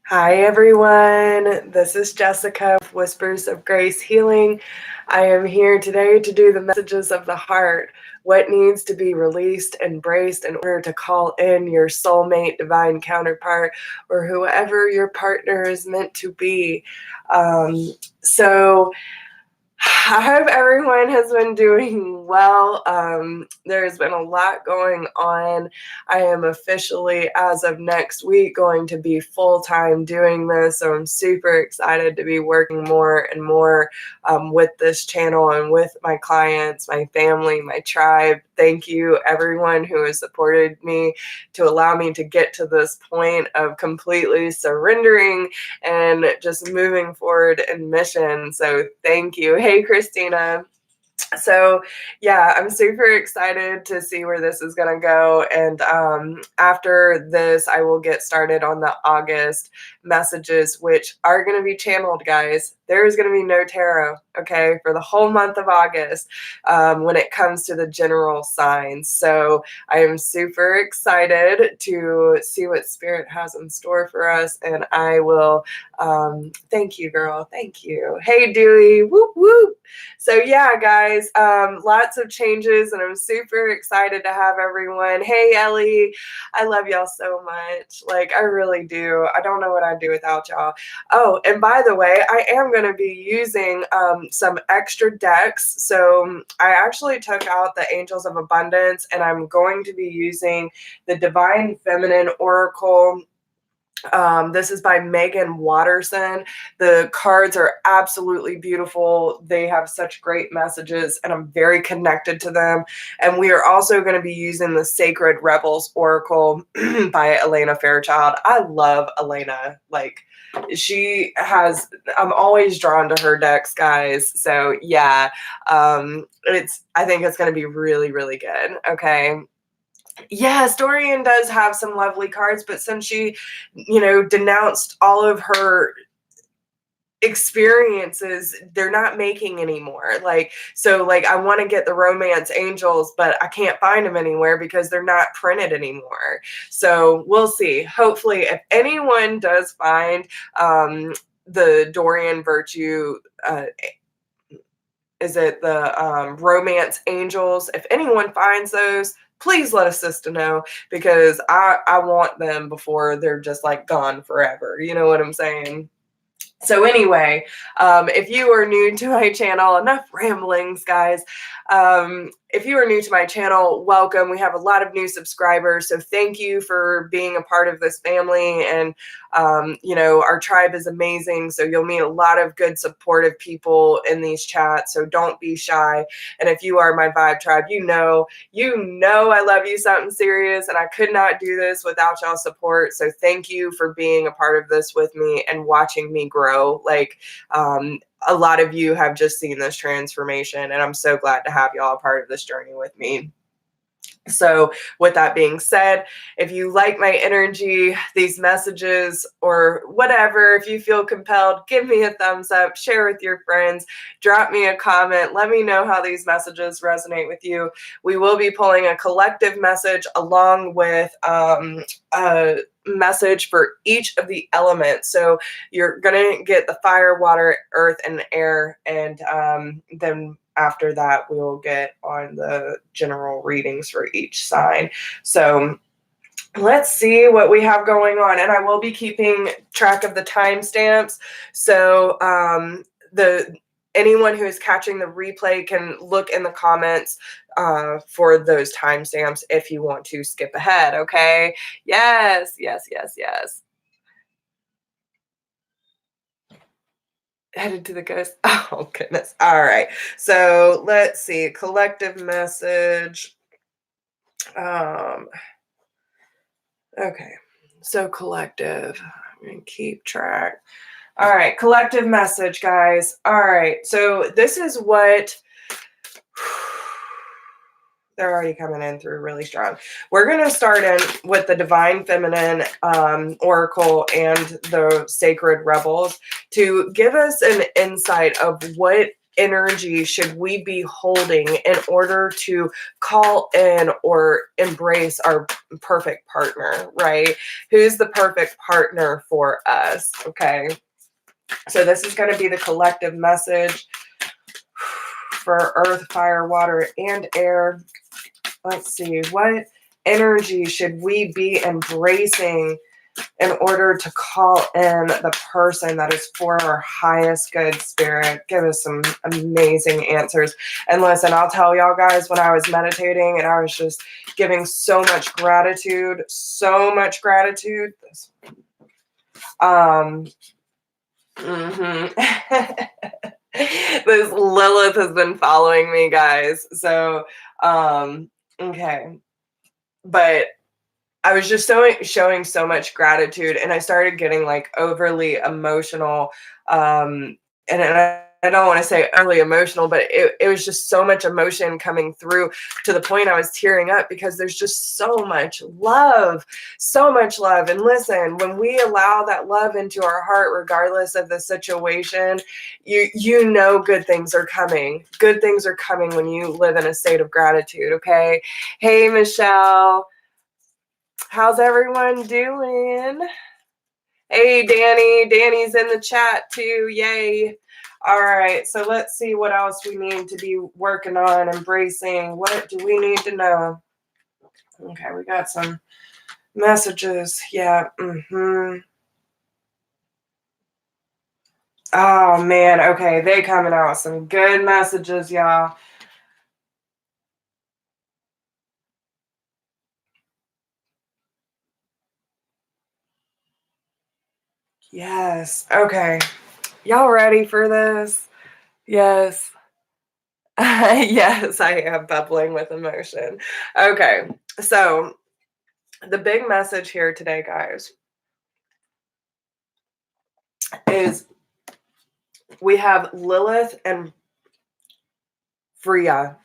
Hi, everyone. This is Jessica of Whispers of Grace Healing. I am here today to do the messages of the heart. What needs to be released, embraced in order to call in your soulmate, divine counterpart, or whoever your partner is meant to be. So I hope everyone has been doing well. There's been a lot going on. I am officially, as of next week, going to be full-time doing this. So I'm super excited to be working more and more with this channel and with my clients, my family, my tribe. Thank you, everyone who has supported me to allow me to get to this point of completely surrendering and just moving forward in mission. So thank you. Hey, Christina. So yeah, I'm super excited to see where this is going to go. And after this, I will get started on the August messages, which are going to be channeled, guys. There's going to be no tarot, okay, for the whole month of August when it comes to the general signs. So I am super excited to see what Spirit has in store for us. And I will, thank you, girl. Thank you. Hey, Dewey. Whoop, whoop. So yeah, guys, lots of changes, and I'm super excited to have everyone. Hey, Ellie, I love y'all so much. Like, I really do. I don't know what I'd do without y'all. Oh, and by the way, I am going to be using some extra decks. So I actually took out the Angels of Abundance, and I'm going to be using the Divine Feminine Oracle. This is by Megan Watterson. The cards are absolutely beautiful. They have such great messages, and I'm very connected to them. And we are also going to be using the Sacred Rebels Oracle by Elena Fairchild. I love Elena. Like, she has, I'm always drawn to her decks, guys. So yeah, I think it's going to be really, really good. Okay. Yes, Dorian does have some lovely cards, but since she, denounced all of her experiences, they're not making anymore. So I want to get the Romance Angels, but I can't find them anywhere because they're not printed anymore. So we'll see. Hopefully, if anyone does find the Dorian Virtue, is it the Romance Angels? If anyone finds those, please let us sister know, because I want them before they're just like gone forever. You know what I'm saying? So anyway, if you are new to my channel, enough ramblings, guys. If you are new to my channel, welcome. We have a lot of new subscribers, so thank you for being a part of this family. And our tribe is amazing, so you'll meet a lot of good, supportive people in these chats. So don't be shy. And if you are my Vibe tribe, you know I love you something serious, and I could not do this without y'all support. So thank you for being a part of this with me and watching me grow. A lot of you have just seen this transformation, and I'm so glad to have y'all a part of this journey with me. So with that being said, if you like my energy, these messages, or whatever, if you feel compelled, give me a thumbs up, share with your friends, drop me a comment, let me know how these messages resonate with you. We will be pulling a collective message along with a message for each of the elements. So you're going to get the fire, water, earth, and air, and then after that, we will get on the general readings for each sign. So let's see what we have going on. And I will be keeping track of the timestamps. So anyone who is catching the replay can look in the comments for those timestamps if you want to skip ahead. Okay. Yes, yes, yes, yes. Headed to the ghost. Oh, goodness. All right. So let's see. Collective message. Okay. So collective. I'm going to keep track. All right. Collective message, guys. All right. So this is what they're already coming in through really strong. We're going to start in with the Divine Feminine Oracle and the Sacred Rebels to give us an insight of what energy should we be holding in order to call in or embrace our perfect partner, right? Who's the perfect partner for us? Okay. So this is going to be the collective message for earth, fire, water, and air. Let's see. What energy should we be embracing in order to call in the person that is for our highest good, Spirit? Give us some amazing answers. And listen, I'll tell y'all guys, when I was meditating and I was just giving so much gratitude, This Lilith has been following me, guys. So, okay. But I was just showing so much gratitude, and I started getting like overly emotional. And I don't want to say overly emotional, but it was just so much emotion coming through to the point I was tearing up because there's just so much love, so much love. And listen, when we allow that love into our heart, regardless of the situation, you know good things are coming. Good things are coming when you live in a state of gratitude. Okay. Hey, Michelle. How's everyone doing? Hey, Danny. Danny's in the chat too. Yay. All right. So let's see what else we need to be working on, embracing. What do we need to know? Okay, we got some messages. Yeah. Oh, man. Okay, they coming out with some good messages, y'all. Yes. Okay. Y'all ready for this? Yes. Yes, I am bubbling with emotion. Okay, so the big message here today, guys, is we have Lilith and Freya.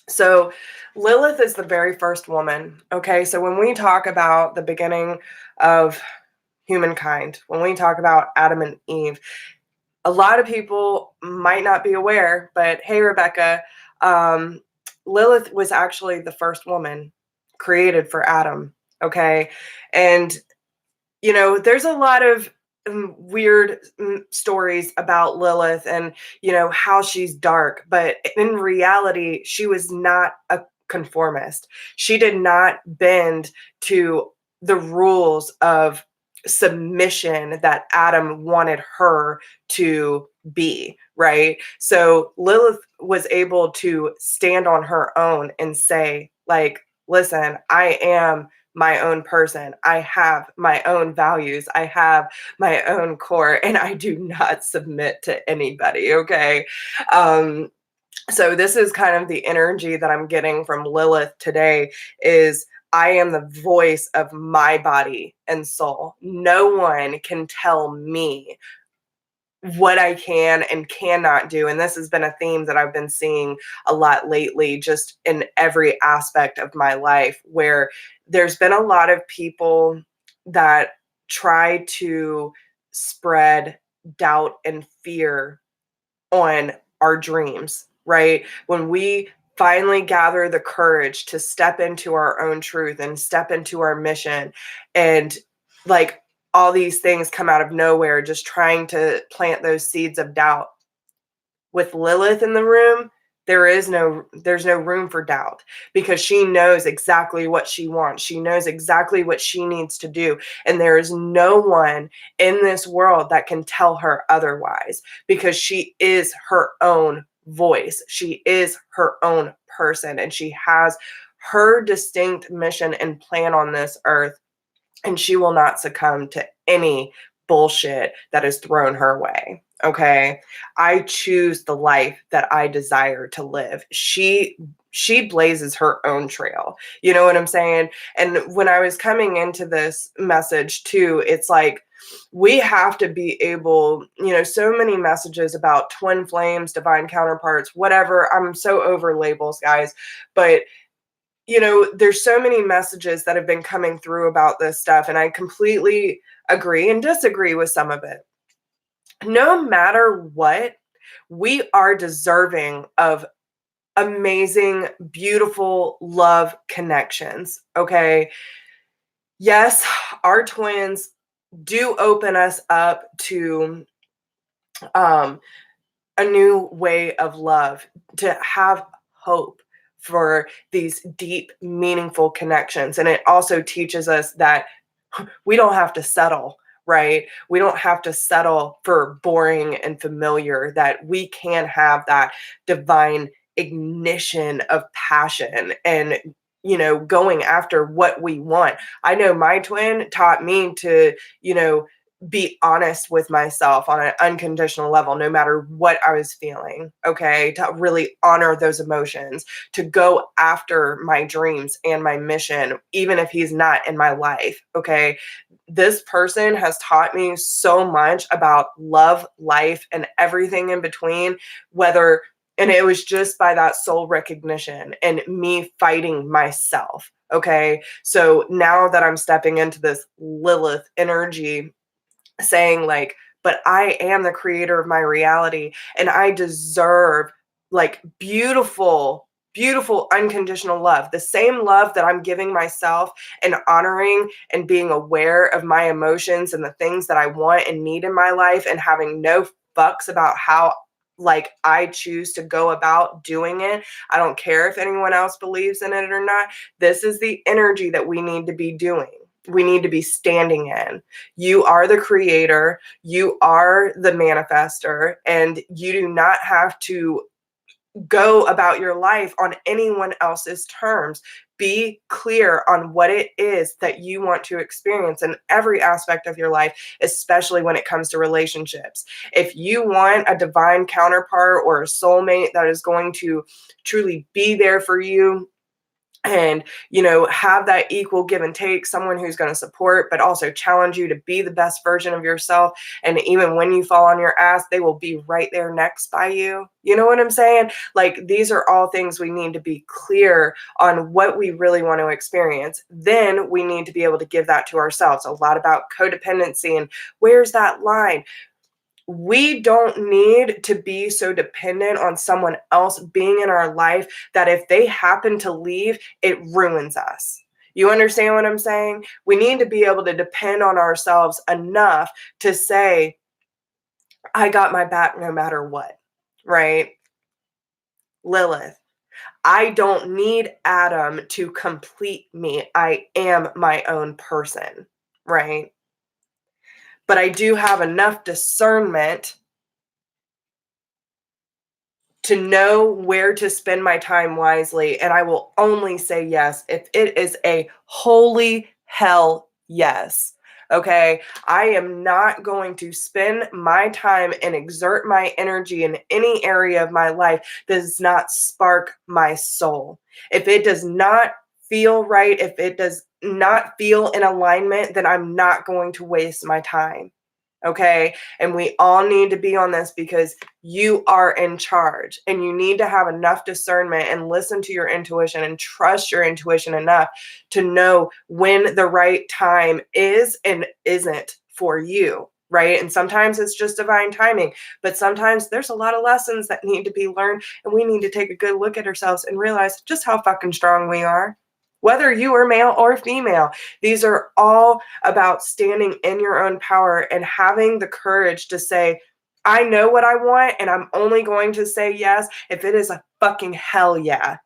So Lilith is the very first woman. Okay, so when we talk about the beginning of humankind, when we talk about Adam and Eve, a lot of people might not be aware, but hey, Rebecca, Lilith was actually the first woman created for Adam. Okay. And, you know, there's a lot of weird stories about Lilith and, you know, how she's dark. But in reality, she was not a conformist. She did not bend to the rules of submission that Adam wanted her to be, right? So Lilith was able to stand on her own and say, like, listen, I am my own person. I have my own values. I have my own core, and I do not submit to anybody. Okay. So this is kind of the energy that I'm getting from Lilith today is I am the voice of my body and soul. No one can tell me what I can and cannot do. And this has been a theme that I've been seeing a lot lately, just in every aspect of my life, where there's been a lot of people that try to spread doubt and fear on our dreams, right? When we finally gather the courage to step into our own truth and step into our mission, and like all these things come out of nowhere, just trying to plant those seeds of doubt. With Lilith in the room, there's no room for doubt because she knows exactly what she wants. She knows exactly what she needs to do. And there is no one in this world that can tell her otherwise because she is her own voice. She is her own person, and she has her distinct mission and plan on this earth, and she will not succumb to any bullshit that is thrown her way. Okay. I choose the life that I desire to live. She blazes her own trail. You know what I'm saying? And when I was coming into this message too, it's like we have to be able, you know, so many messages about twin flames, divine counterparts, whatever. I'm so over labels, guys, but you know, there's so many messages that have been coming through about this stuff, and I completely agree and disagree with some of it. No matter what, We are deserving of amazing, beautiful love connections. Okay. Yes, our twins do open us up to um, a new way of love, to have hope for these deep, meaningful connections. And it also teaches us that we don't have to settle, right? We don't have to settle for boring and familiar, that we can have that divine ignition of passion and, going after what we want. I know my twin taught me to, be honest with myself on an unconditional level, no matter what I was feeling. Okay. To really honor those emotions, to go after my dreams and my mission, even if he's not in my life. Okay. This person has taught me so much about love, life, and everything in between, and it was just by that soul recognition and me fighting myself. Okay. So now that I'm stepping into this Lilith energy, saying like, but I am the creator of my reality and I deserve like beautiful, beautiful unconditional love, the same love that I'm giving myself, and honoring and being aware of my emotions and the things that I want and need in my life, and having no fucks about how like I choose to go about doing it. I don't care if anyone else believes in it or not. This is the energy that we need to be doing. We need to be standing in. You are the creator, you are the manifester, and you do not have to go about your life on anyone else's terms. Be clear on what it is that you want to experience in every aspect of your life, especially when it comes to relationships. If you want a divine counterpart or a soulmate that is going to truly be there for you, and have that equal give and take, someone who's going to support but also challenge you to be the best version of yourself, and even when you fall on your ass, they will be right there next by you. You know what I'm saying? Like, these are all things we need to be clear on what we really want to experience. Then we need to be able to give that to ourselves. A lot about codependency and where's that line. We don't need to be so dependent on someone else being in our life that if they happen to leave, it ruins us. You understand what I'm saying? We need to be able to depend on ourselves enough to say, I got my back no matter what, right? Lilith, I don't need Adam to complete me. I am my own person, right? But I do have enough discernment to know where to spend my time wisely. And I will only say yes if it is a holy hell yes. Okay. I am not going to spend my time and exert my energy in any area of my life that does not spark my soul. If it does not feel right, if it does not feel in alignment, then I'm not going to waste my time. Okay. And we all need to be on this because you are in charge, and you need to have enough discernment and listen to your intuition and trust your intuition enough to know when the right time is and isn't for you. Right. And sometimes it's just divine timing, but sometimes there's a lot of lessons that need to be learned. And we need to take a good look at ourselves and realize just how fucking strong we are, whether you are male or female. These are all about standing in your own power and having the courage to say, I know what I want, and I'm only going to say yes if it is a fucking hell yeah.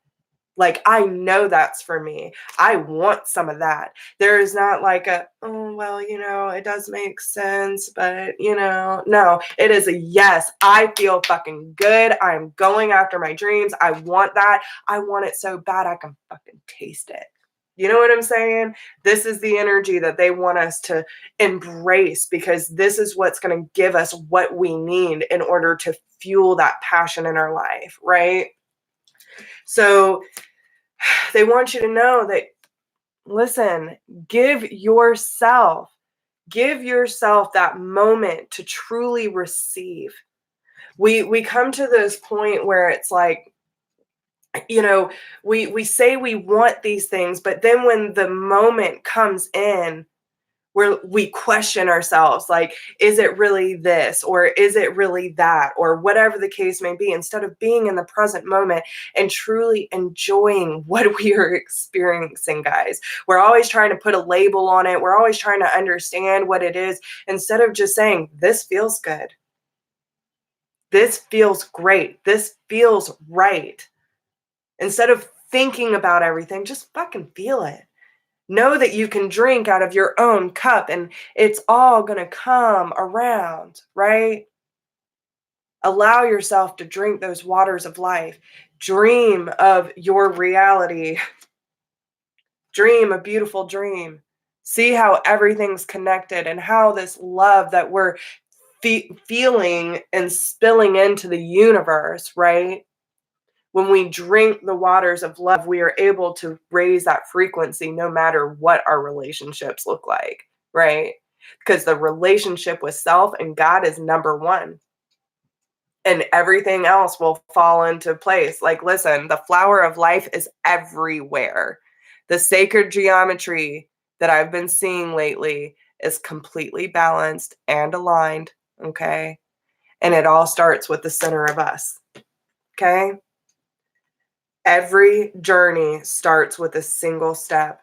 Like, I know that's for me. I want some of that. There is not like a, oh, well, it does make sense, but, no, it is a yes. I feel fucking good. I'm going after my dreams. I want that. I want it so bad I can fucking taste it. You know what I'm saying? This is the energy that they want us to embrace, because this is what's going to give us what we need in order to fuel that passion in our life, right? So they want you to know that, listen, give yourself that moment to truly receive. We come to this point where it's like, we say we want these things, but then when the moment comes in, where we question ourselves, like, is it really this, or is it really that, or whatever the case may be, instead of being in the present moment and truly enjoying what we are experiencing, guys. We're always trying to put a label on it. We're always trying to understand what it is, instead of just saying, this feels good. This feels great. This feels right. Instead of thinking about everything, just fucking feel it. Know that you can drink out of your own cup and it's all going to come around, right? Allow yourself to drink those waters of life. Dream of your reality. Dream a beautiful dream. See how everything's connected and how this love that we're feeling and spilling into the universe, right? When we drink the waters of love, we are able to raise that frequency no matter what our relationships look like, right? Because the relationship with self and God is number one. And everything else will fall into place. Like, listen, the flower of life is everywhere. The sacred geometry that I've been seeing lately is completely balanced and aligned, okay? And it all starts with the center of us, okay? Every journey starts with a single step.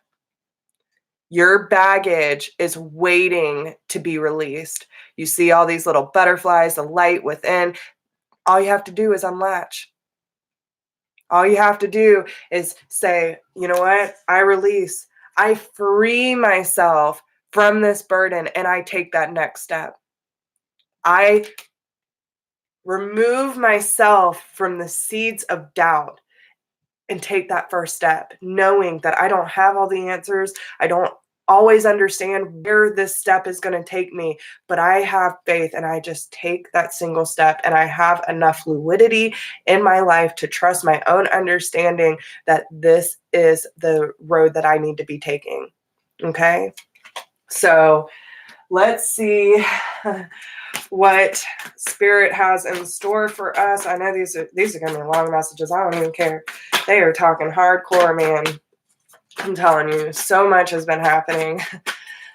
Your baggage is waiting to be released. You see all these little butterflies, the light within. All you have to do is unlatch. All you have to do is say, you know what? I release. I free myself from this burden and I take that next step. I remove myself from the seeds of doubt and take that first step, knowing that I don't have all the answers. I don't always understand where this step is going to take me, but I have faith and I just take that single step, and I have enough fluidity in my life to trust my own understanding that this is the road that I need to be taking. Okay. So let's see what Spirit has in store for us. I know these are going to be long messages. I don't even care. They are talking hardcore, man. I'm telling you, so much has been happening.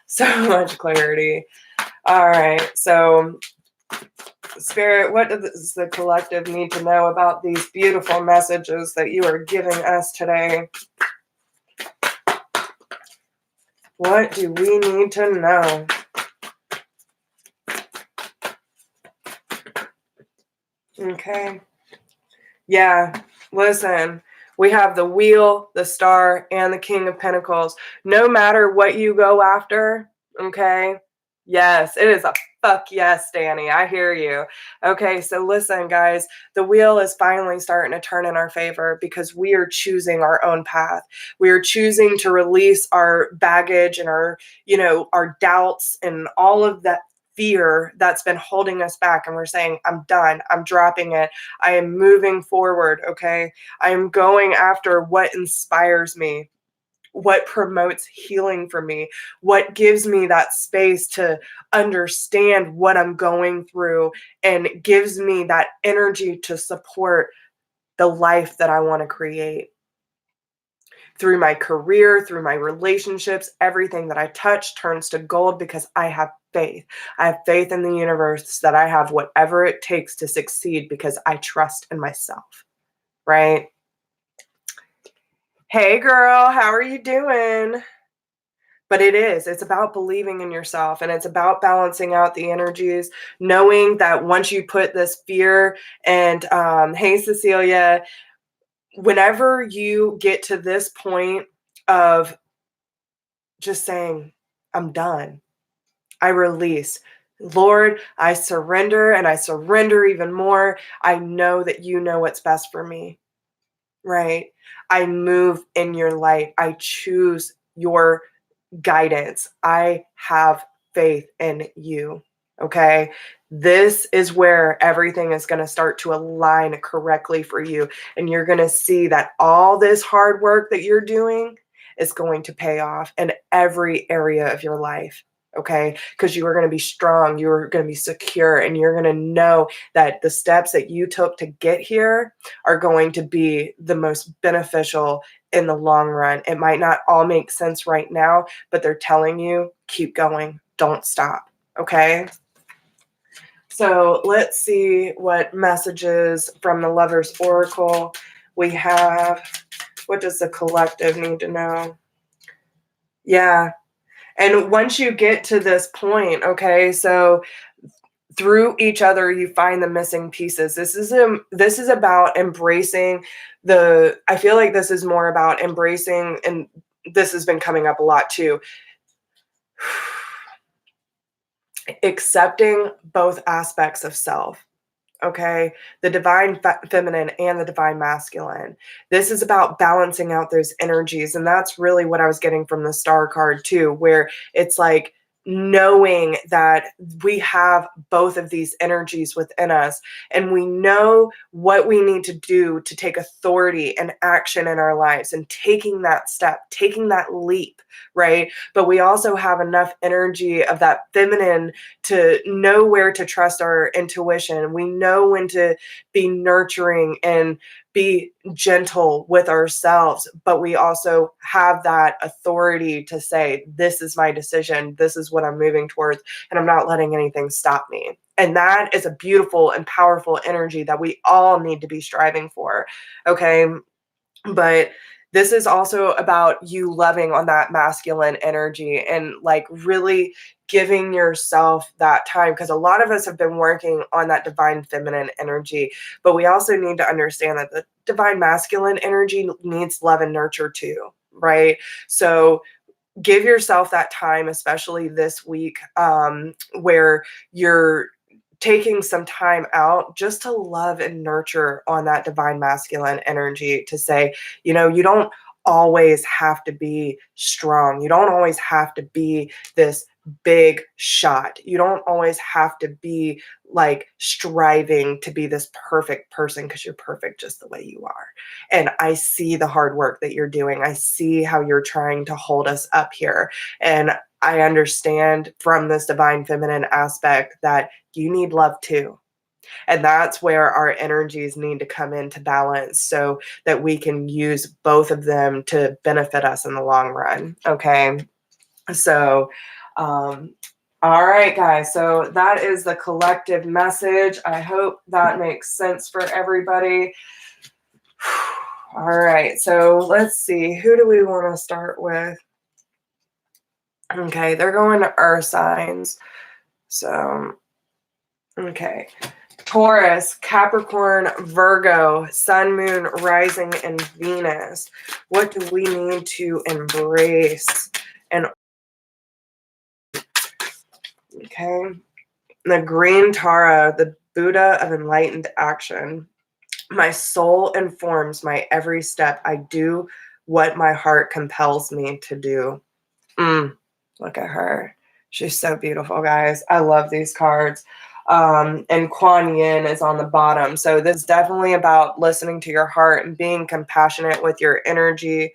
So much clarity. All right. So, Spirit, what does the collective need to know about these beautiful messages that you are giving us today? What do we need to know? Okay. Yeah, listen, we have the Wheel, the Star, and the King of Pentacles. No matter what you go after, okay? Yes, it is a fuck yes, Danny. I hear you. Okay, so listen, guys, the wheel is finally starting to turn in our favor because we are choosing our own path. We are choosing to release our baggage and our, our doubts and all of that fear that's been holding us back. And we're saying, I'm done. I'm dropping it. I am moving forward. Okay. I am going after what inspires me, what promotes healing for me, what gives me that space to understand what I'm going through and gives me that energy to support the life that I want to create. Through my career, through my relationships, everything that I touch turns to gold because I have faith. I have faith in the universe that I have whatever it takes to succeed because I trust in myself, right? Hey girl, how are you doing? But it's about believing in yourself, and it's about balancing out the energies, knowing that once you put this fear and, hey, Cecilia, whenever you get to this point of just saying, I'm done, I release. Lord, I surrender, and I surrender even more. I know that you know what's best for me, right? I move in your light. I choose your guidance. I have faith in you. Okay. This is where everything is going to start to align correctly for you. And you're going to see that all this hard work that you're doing is going to pay off in every area of your life. okay? Because you are going to be strong, you're going to be secure, and you're going to know that the steps that you took to get here are going to be the most beneficial in the long run. It might not all make sense right now, but they're telling you, keep going, don't stop, okay? So let's see what messages from the Lover's Oracle we have. What does the collective need to know? Yeah. And once you get to this point, okay, so through each other you find the missing pieces. This is about embracing I feel like this is more about embracing, and this has been coming up a lot too, accepting both aspects of self. Okay, the divine feminine and the divine masculine. This is about balancing out those energies. And that's really what I was getting from the star card too, where it's like knowing that we have both of these energies within us, and we know what we need to do to take authority and action in our lives, and taking that step, taking that leap, right? But we also have enough energy of that feminine to know where to trust our intuition. We know when to be nurturing and be gentle with ourselves, but we also have that authority to say, this is my decision, this is what I'm moving towards, and I'm not letting anything stop me. And that is a beautiful and powerful energy that we all need to be striving for, okay? But this is also about you loving on that masculine energy and like really giving yourself that time, because a lot of us have been working on that divine feminine energy, but we also need to understand that the divine masculine energy needs love and nurture too, right? So give yourself that time, especially this week, where you're taking some time out just to love and nurture on that divine masculine energy, to say, you know, you don't always have to be strong. You don't always have to be this big shot. You don't always have to be like striving to be this perfect person, because you're perfect just the way you are. And I see the hard work that you're doing. I see how you're trying to hold us up here. And I understand from this divine feminine aspect that you need love too. And that's where our energies need to come into balance, so that we can use both of them to benefit us in the long run. Okay. So, all right, guys. So that is the collective message. I hope that makes sense for everybody. All right. So let's see. Who do we want to start with? Okay. They're going to earth signs. So, okay. Taurus, Capricorn, Virgo, Sun, Moon, Rising, and Venus. What do we need to embrace? And okay, the Green Tara, the Buddha of enlightened action. My soul informs my every step. I do what my heart compels me to do. Look at her. She's so beautiful, guys. I love these cards. And Kuan Yin is on the bottom. So this is definitely about listening to your heart and being compassionate with your energy.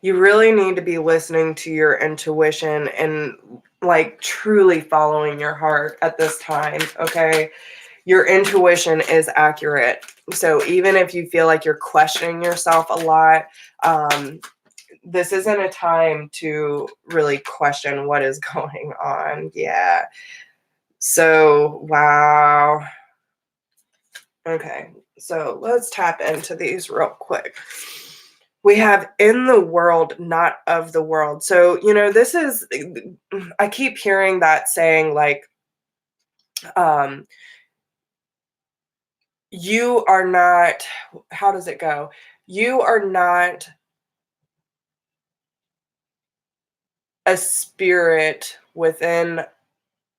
You really need to be listening to your intuition and like truly following your heart at this time, okay? Your intuition is accurate. So even if you feel like you're questioning yourself a lot, this isn't a time to really question what is going on. Yeah. So, wow. Okay. So let's tap into these real quick. We have in the world, not of the world. So, you know, this is, I keep hearing that saying like, um, you are not, how does it go? You are not a spirit within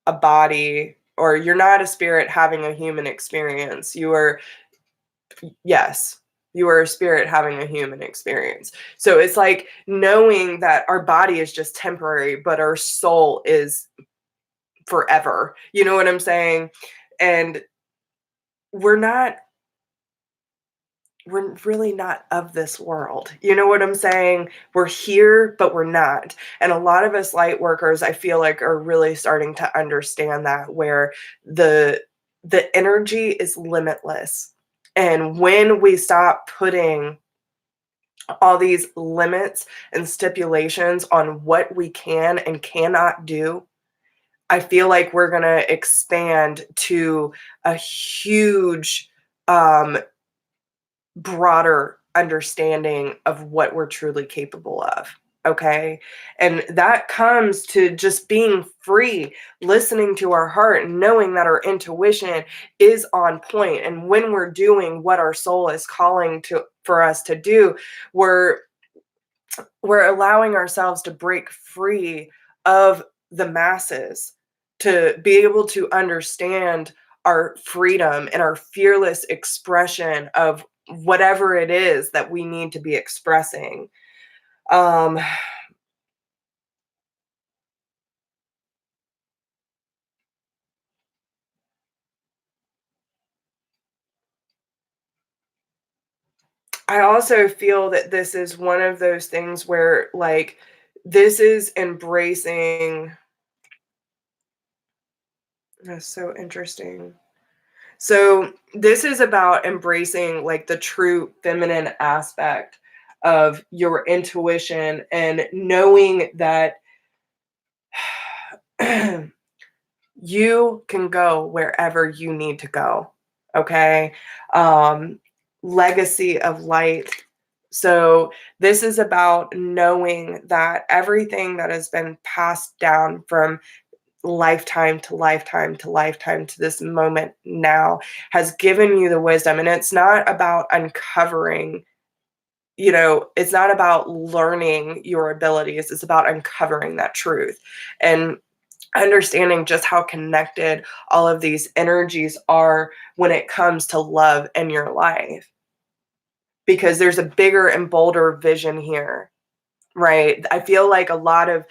a body, or you're not a spirit having a human experience. You are, yes, you are a spirit having a human experience. So it's like knowing that our body is just temporary, but our soul is forever. You know what I'm saying? And we're not we're really not of this world. You know what I'm saying? We're here, but we're not. And a lot of us light workers, I feel like, are really starting to understand that, where the energy is limitless. And when we stop putting all these limits and stipulations on what we can and cannot do, I feel like we're going to expand to a huge, um, broader understanding of what we're truly capable of. Okay. And that comes to just being free, listening to our heart, and knowing that our intuition is on point. And when we're doing what our soul is calling to for us to do, we're allowing ourselves to break free of the masses, to be able to understand our freedom and our fearless expression of whatever it is that we need to be expressing. Um, I also feel that this is one of those things where, like, this is embracing. That's so interesting. So this is about embracing, like, the true feminine aspect of your intuition and knowing that you can go wherever you need to go. Okay. Um, Legacy of light. So this is about knowing that everything that has been passed down from lifetime to lifetime to lifetime to this moment now has given you the wisdom. And it's not about uncovering, it's not about learning your abilities, it's about uncovering that truth and understanding just how connected all of these energies are when it comes to love in your life, because there's a bigger and bolder vision here. Right. I feel like a lot of,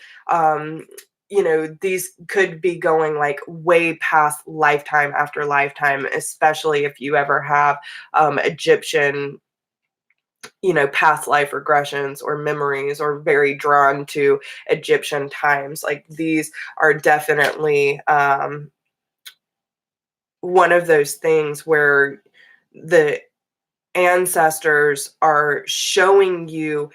these could be going like way past lifetime after lifetime, especially if you ever have Egyptian, past life regressions or memories, or very drawn to Egyptian times. Like, these are definitely one of those things where the ancestors are showing you,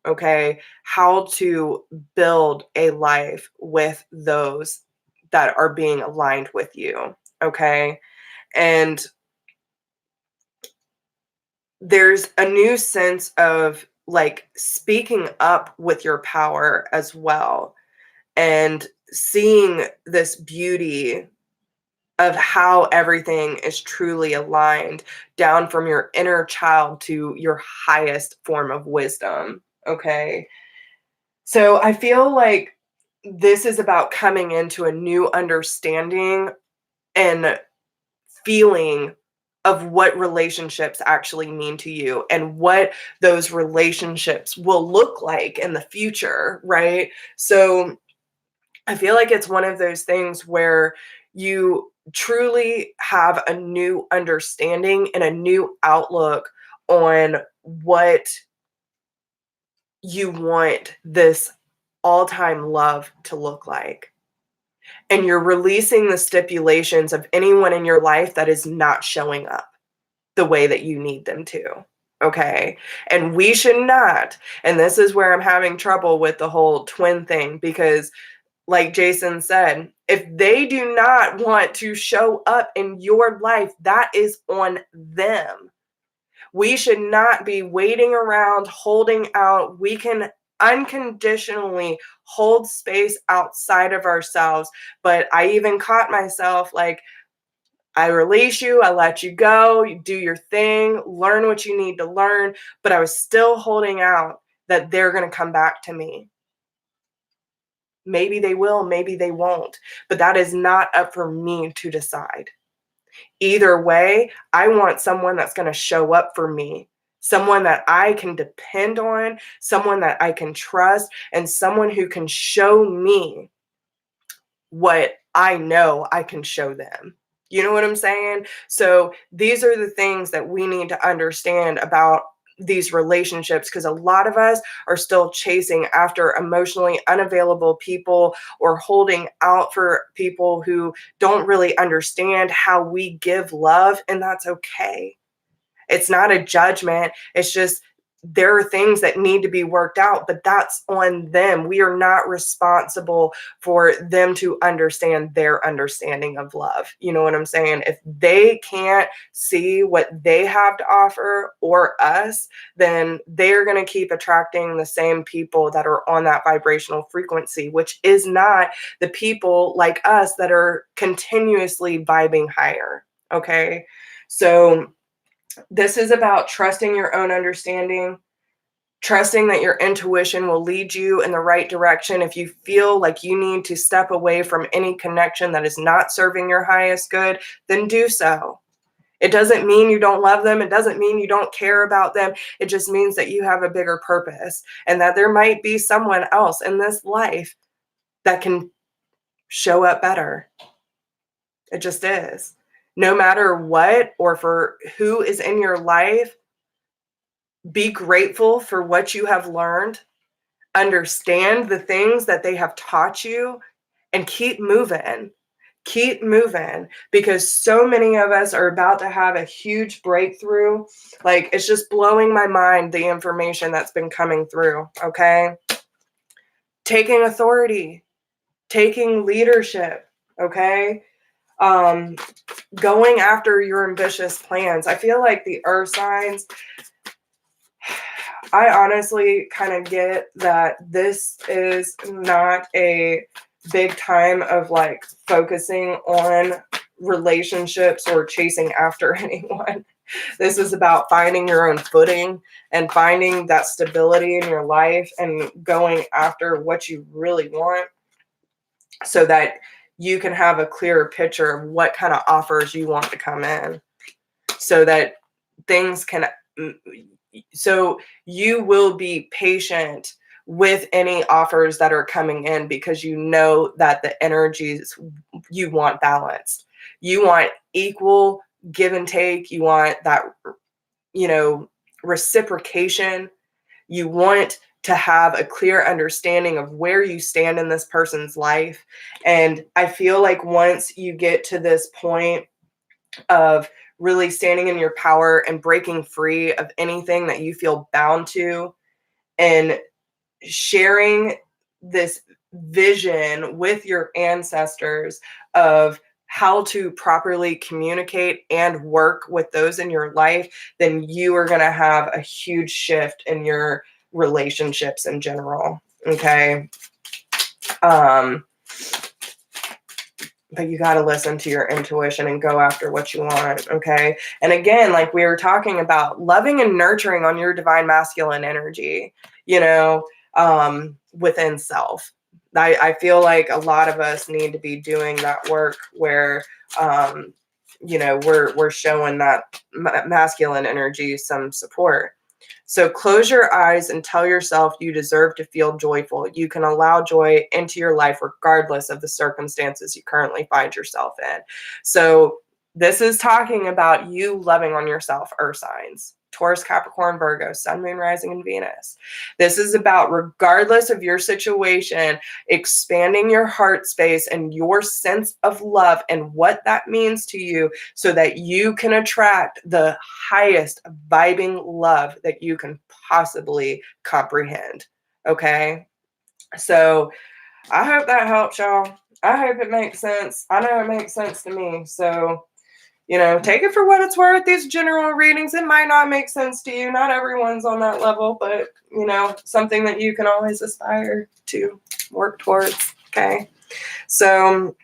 okay, how to build a life with those that are being aligned with you, okay? And there's a new sense of, like, speaking up with your power as well, and seeing this beauty of how everything is truly aligned down from your inner child to your highest form of wisdom. Okay. So I feel like this is about coming into a new understanding and feeling of what relationships actually mean to you and what those relationships will look like in the future. Right. So I feel like it's one of those things where you truly have a new understanding and a new outlook on what you want this all-time love to look like. And you're releasing the stipulations of anyone in your life that is not showing up the way that you need them to. Okay. And we should not. And this is where I'm having trouble with the whole twin thing, because, like Jason said, if they do not want to show up in your life, that is on them. We should not be waiting around, holding out. We can unconditionally hold space outside of ourselves. But I even caught myself, like, I release you, I let you go, you do your thing, learn what you need to learn. But I was still holding out that they're going to come back to me. Maybe they will, maybe they won't, but that is not up for me to decide. Either way, I want someone that's going to show up for me, someone that I can depend on, someone that I can trust, and someone who can show me what I know I can show them. You know what I'm saying? So these are the things that we need to understand about these relationships, because a lot of us are still chasing after emotionally unavailable people or holding out for people who don't really understand how we give love, and that's okay. It's not a judgment. It's just there are things that need to be worked out, but that's on them. We are not responsible for them to understand their understanding of love. You know what I'm saying? If they can't see what they have to offer or us, then they're going to keep attracting the same people that are on that vibrational frequency, which is not the people like us that are continuously vibing higher. Okay. So, this is about trusting your own understanding, trusting that your intuition will lead you in the right direction. If you feel like you need to step away from any connection that is not serving your highest good, then do so. It doesn't mean you don't love them. It doesn't mean you don't care about them. It just means that you have a bigger purpose and that there might be someone else in this life that can show up better. It just is. No matter what or for who is in your life, be grateful for what you have learned, understand the things that they have taught you, and keep moving. Keep moving, because so many of us are about to have a huge breakthrough. Like, it's just blowing my mind, the information that's been coming through. Okay. Taking authority, taking leadership. Okay. Going after your ambitious plans. I feel like the earth signs, I honestly kind of get that this is not a big time of like focusing on relationships or chasing after anyone. This is about finding your own footing and finding that stability in your life and going after what you really want, so that you can have a clearer picture of what kind of offers you want to come in, so that things can, so you will be patient with any offers that are coming in, because you know that the energies, you want balanced. You want equal give and take. You want that, reciprocation. You want to have a clear understanding of where you stand in this person's life. And I feel like once you get to this point of really standing in your power and breaking free of anything that you feel bound to, and sharing this vision with your ancestors of how to properly communicate and work with those in your life, then you are going to have a huge shift in your relationships in general. Okay. But you got to listen to your intuition and go after what you want. Okay. And again, like we were talking about, loving and nurturing on your divine masculine energy, within self. I feel like a lot of us need to be doing that work where, we're showing that masculine energy some support. So close your eyes and tell yourself you deserve to feel joyful. You can allow joy into your life regardless of the circumstances you currently find yourself in. So this is talking about you loving on yourself, earth signs. Taurus, Capricorn, Virgo, Sun, Moon, Rising, and Venus. This is about, regardless of your situation, expanding your heart space and your sense of love and what that means to you, so that you can attract the highest vibing love that you can possibly comprehend. Okay? So I hope that helps y'all. I hope it makes sense. I know it makes sense to me. So, take it for what it's worth. These general readings, it might not make sense to you. Not everyone's on that level, but, something that you can always aspire to work towards. Okay. So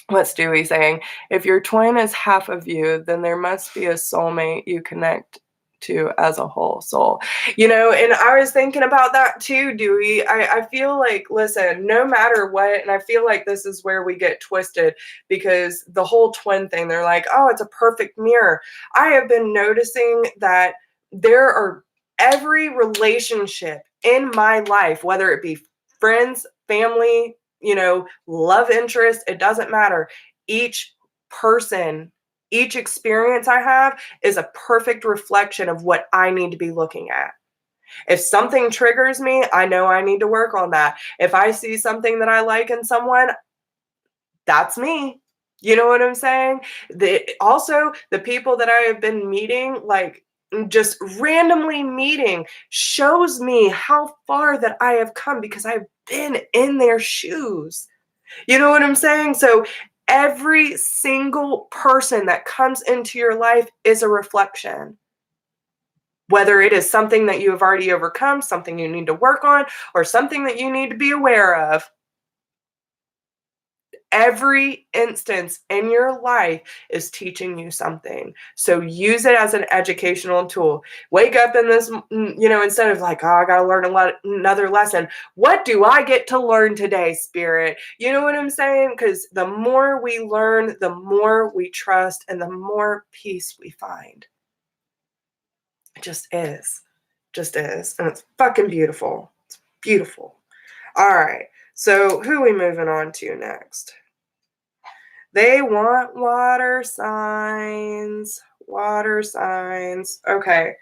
what's Dewey saying? If your twin is half of you, then there must be a soulmate you connect to as a whole soul. And I was thinking about that too, Dewey. I feel like, listen, no matter what, and I feel like this is where we get twisted, because the whole twin thing, they're like, oh, it's a perfect mirror. I have been noticing that there are, every relationship in my life, whether it be friends, family, love interest, it doesn't matter. Each person, each experience I have is a perfect reflection of what I need to be looking at. If something triggers me, I know I need to work on that. If I see something that I like in someone, that's me. You know what I'm saying? Also, the people that I have been meeting, like just randomly meeting, shows me how far that I have come because I've been in their shoes. You know what I'm saying? So every single person that comes into your life is a reflection. Whether it is something that you have already overcome, something you need to work on, or something that you need to be aware of, every instance in your life is teaching you something. So use it as an educational tool. Wake up in this, instead of like, oh, I got to learn another lesson. What do I get to learn today, Spirit? You know what I'm saying? Because the more we learn, the more we trust, and the more peace we find. It just is. Just is. And it's fucking beautiful. It's beautiful. All right. So who are we moving on to next? They want water signs. Water signs. Okay.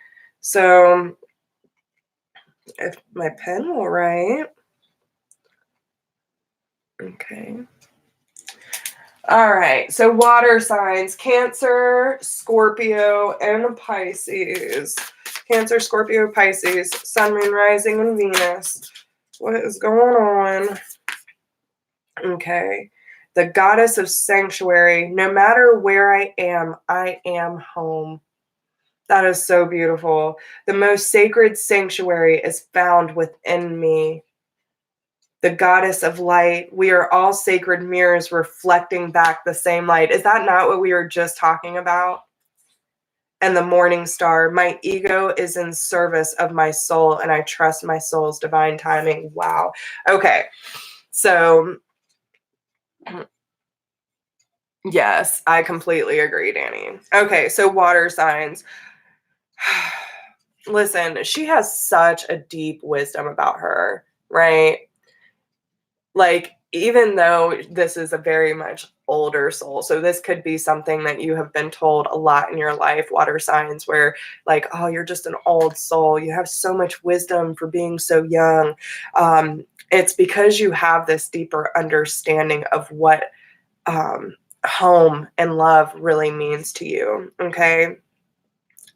So if my pen will write. Okay. All right. So water signs: Cancer, Scorpio, and Pisces. Cancer, Scorpio, Pisces, Sun, Moon, Rising, and Venus. What is going on? Okay. The goddess of sanctuary. No matter where I am home. That is so beautiful. The most sacred sanctuary is found within me. The goddess of light. We are all sacred mirrors reflecting back the same light. Is that not what we were just talking about? And the morning star. My ego is in service of my soul, and I trust my soul's divine timing. Wow. Okay. So yes, I completely agree, Danny. Okay, so water signs. Listen, she has such a deep wisdom about her, right? Like, even though this is a very much older soul, so this could be something that you have been told a lot in your life, water signs, where like, oh, you're just an old soul. You have so much wisdom for being so young. It's because you have this deeper understanding of what home and love really means to you, okay?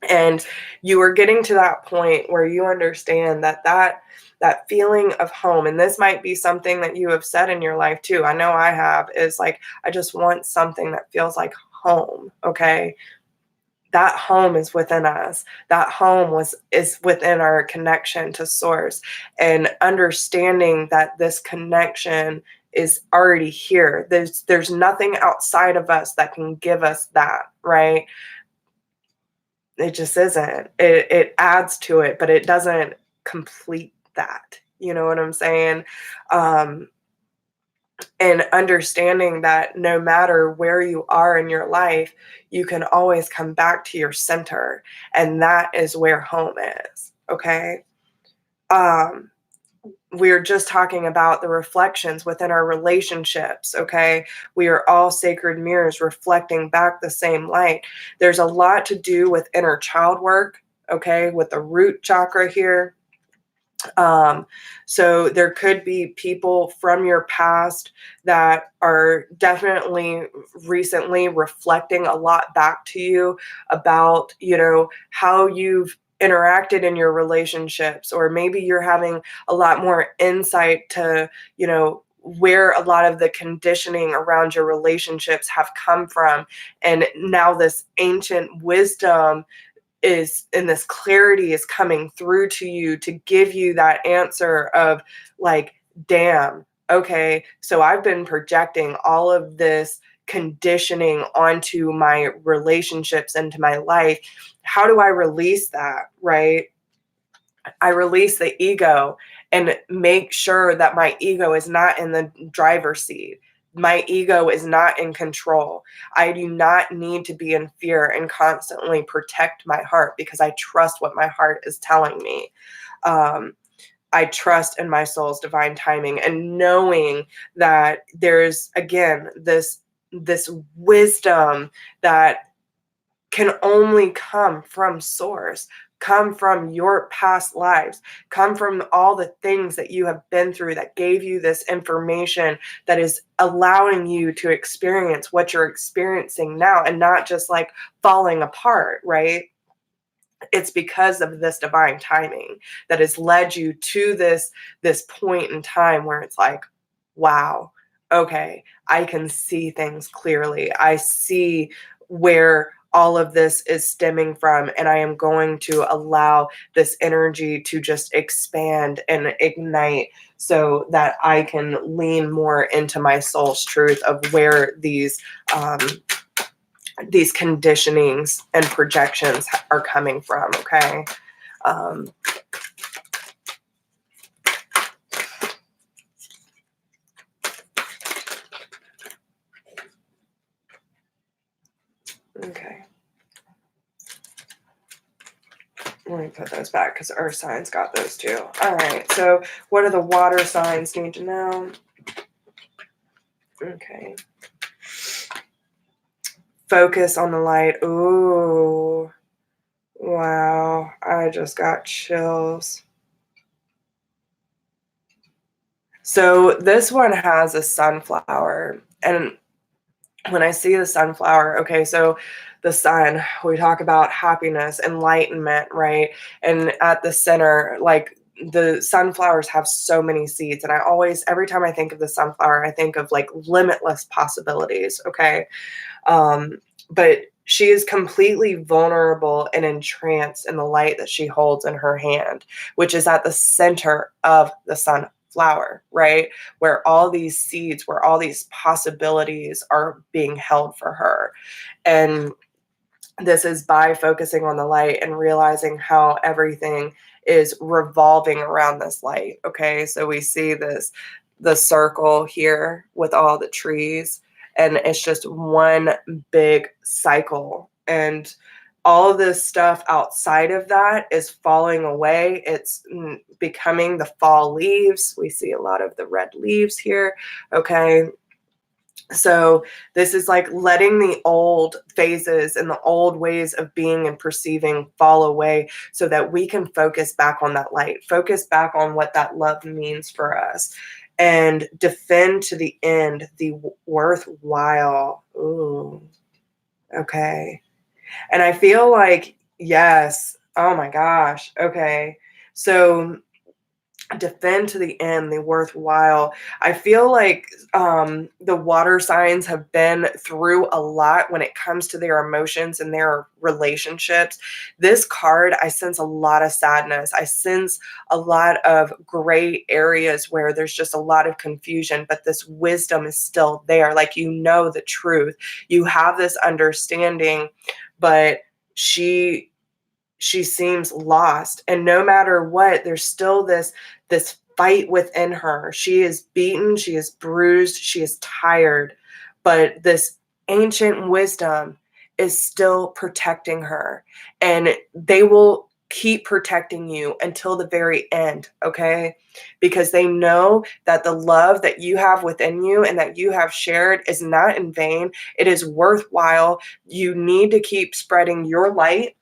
And you are getting to that point where you understand that feeling of home, and this might be something that you have said in your life too. I know I have, is like, I just want something that feels like home, okay? That home is within us. That home is within our connection to source, and understanding that this connection is already here. There's nothing outside of us that can give us that, right? It just isn't. It adds to it, but it doesn't complete that. You know what I'm saying? And understanding that no matter where you are in your life, you can always come back to your center, and that is where home is. Okay. We're just talking about the reflections within our relationships. Okay. We are all sacred mirrors reflecting back the same light. There's a lot to do with inner child work. Okay. With the root chakra here. So there could be people from your past that are definitely recently reflecting a lot back to you about, how you've interacted in your relationships, or maybe you're having a lot more insight to, where a lot of the conditioning around your relationships have come from. And now this ancient wisdom is, and this clarity is coming through to you to give you that answer of like, damn, okay, so I've been projecting all of this conditioning onto my relationships, into my life. How do I release that, right? I release the ego and make sure that my ego is not in the driver's seat. My ego is not in control. I do not need to be in fear and constantly protect my heart, because I trust what my heart is telling me. I trust in my soul's divine timing, and knowing that there's, again, this this wisdom that can only come from source, come from your past lives, come from all the things that you have been through that gave you this information that is allowing you to experience what you're experiencing now and not just like falling apart, right? It's because of this divine timing that has led you to this point in time where it's like, wow, okay, I can see things clearly. I see where all of this is stemming from, and I am going to allow this energy to just expand and ignite so that I can lean more into my soul's truth of where these conditionings and projections are coming from. Okay. Um, okay. Let me put those back because Earth signs got those too. All right. So what do the water signs need to know? Okay. Focus on the light. Ooh. Wow. I just got chills. So this one has a sunflower. And when I see the sunflower, okay, so the sun, we talk about happiness, enlightenment, right? And at the center, like the sunflowers have so many seeds. And I always, every time I think of the sunflower, I think of like limitless possibilities, okay? But she is completely vulnerable and entranced in the light that she holds in her hand, which is at the center of the sunflower, right? Where all these seeds, where all these possibilities are being held for her. And this is by focusing on the light and realizing how everything is revolving around this light. Okay, so we see the circle here with all the trees, and it's just one big cycle. And all this stuff outside of that is falling away. It's becoming the fall leaves. We see a lot of the red leaves here. Okay, so this is like letting the old phases and the old ways of being and perceiving fall away so that we can focus back on that light, focus back on what that love means for us, and defend to the end the worthwhile. Ooh, okay. And I feel like, yes, oh my gosh, okay. So defend to the end the worthwhile. I feel like the water signs have been through a lot when it comes to their emotions and their relationships. This card, I sense a lot of sadness. I sense a lot of gray areas where there's just a lot of confusion, but this wisdom is still there. Like, you know the truth. You have this understanding, but she seems lost, and no matter what, there's still this fight within her. She is beaten, she is bruised, she is tired, but this ancient wisdom is still protecting her, and they will keep protecting you until the very end, okay? Because they know that the love that you have within you and that you have shared is not in vain. It is worthwhile. You need to keep spreading your light.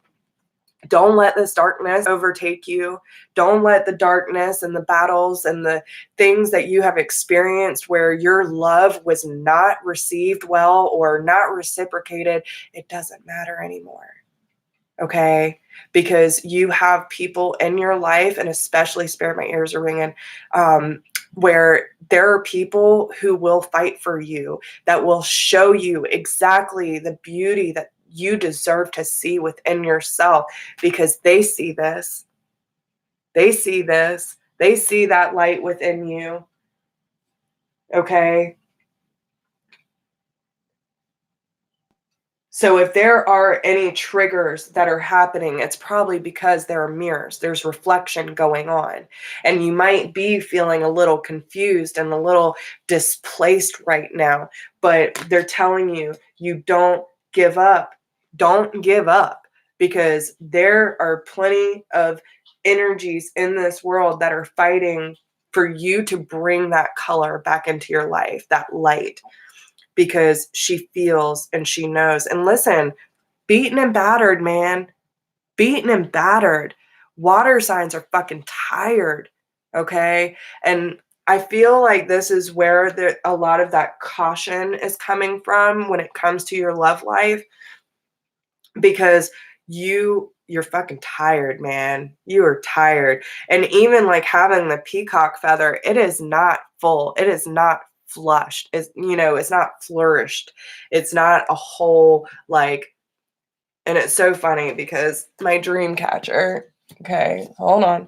Don't let this darkness overtake you. Don't let the darkness and the battles and the things that you have experienced where your love was not received well or not reciprocated, it doesn't matter anymore. Okay? Because you have people in your life, and especially, Spirit, my ears are ringing, where there are people who will fight for you, that will show you exactly the beauty that you deserve to see within yourself, because they see this. They see this. They see that light within you. Okay? So if there are any triggers that are happening, it's probably because there are mirrors. There's reflection going on. And you might be feeling a little confused and a little displaced right now, but they're telling you, you don't give up. Don't give up, because there are plenty of energies in this world that are fighting for you to bring that color back into your life, that light. because she feels and she knows. And listen, beaten and battered, man. Beaten and battered. Water signs are fucking tired. Okay. And I feel like this is where a lot of that caution is coming from when it comes to your love life, because you're fucking tired, man. You are tired. And even like having the peacock feather, it is not full. It is not flushed. It's not flourished. It's not a whole like, and it's so funny because my dream catcher, okay, hold on.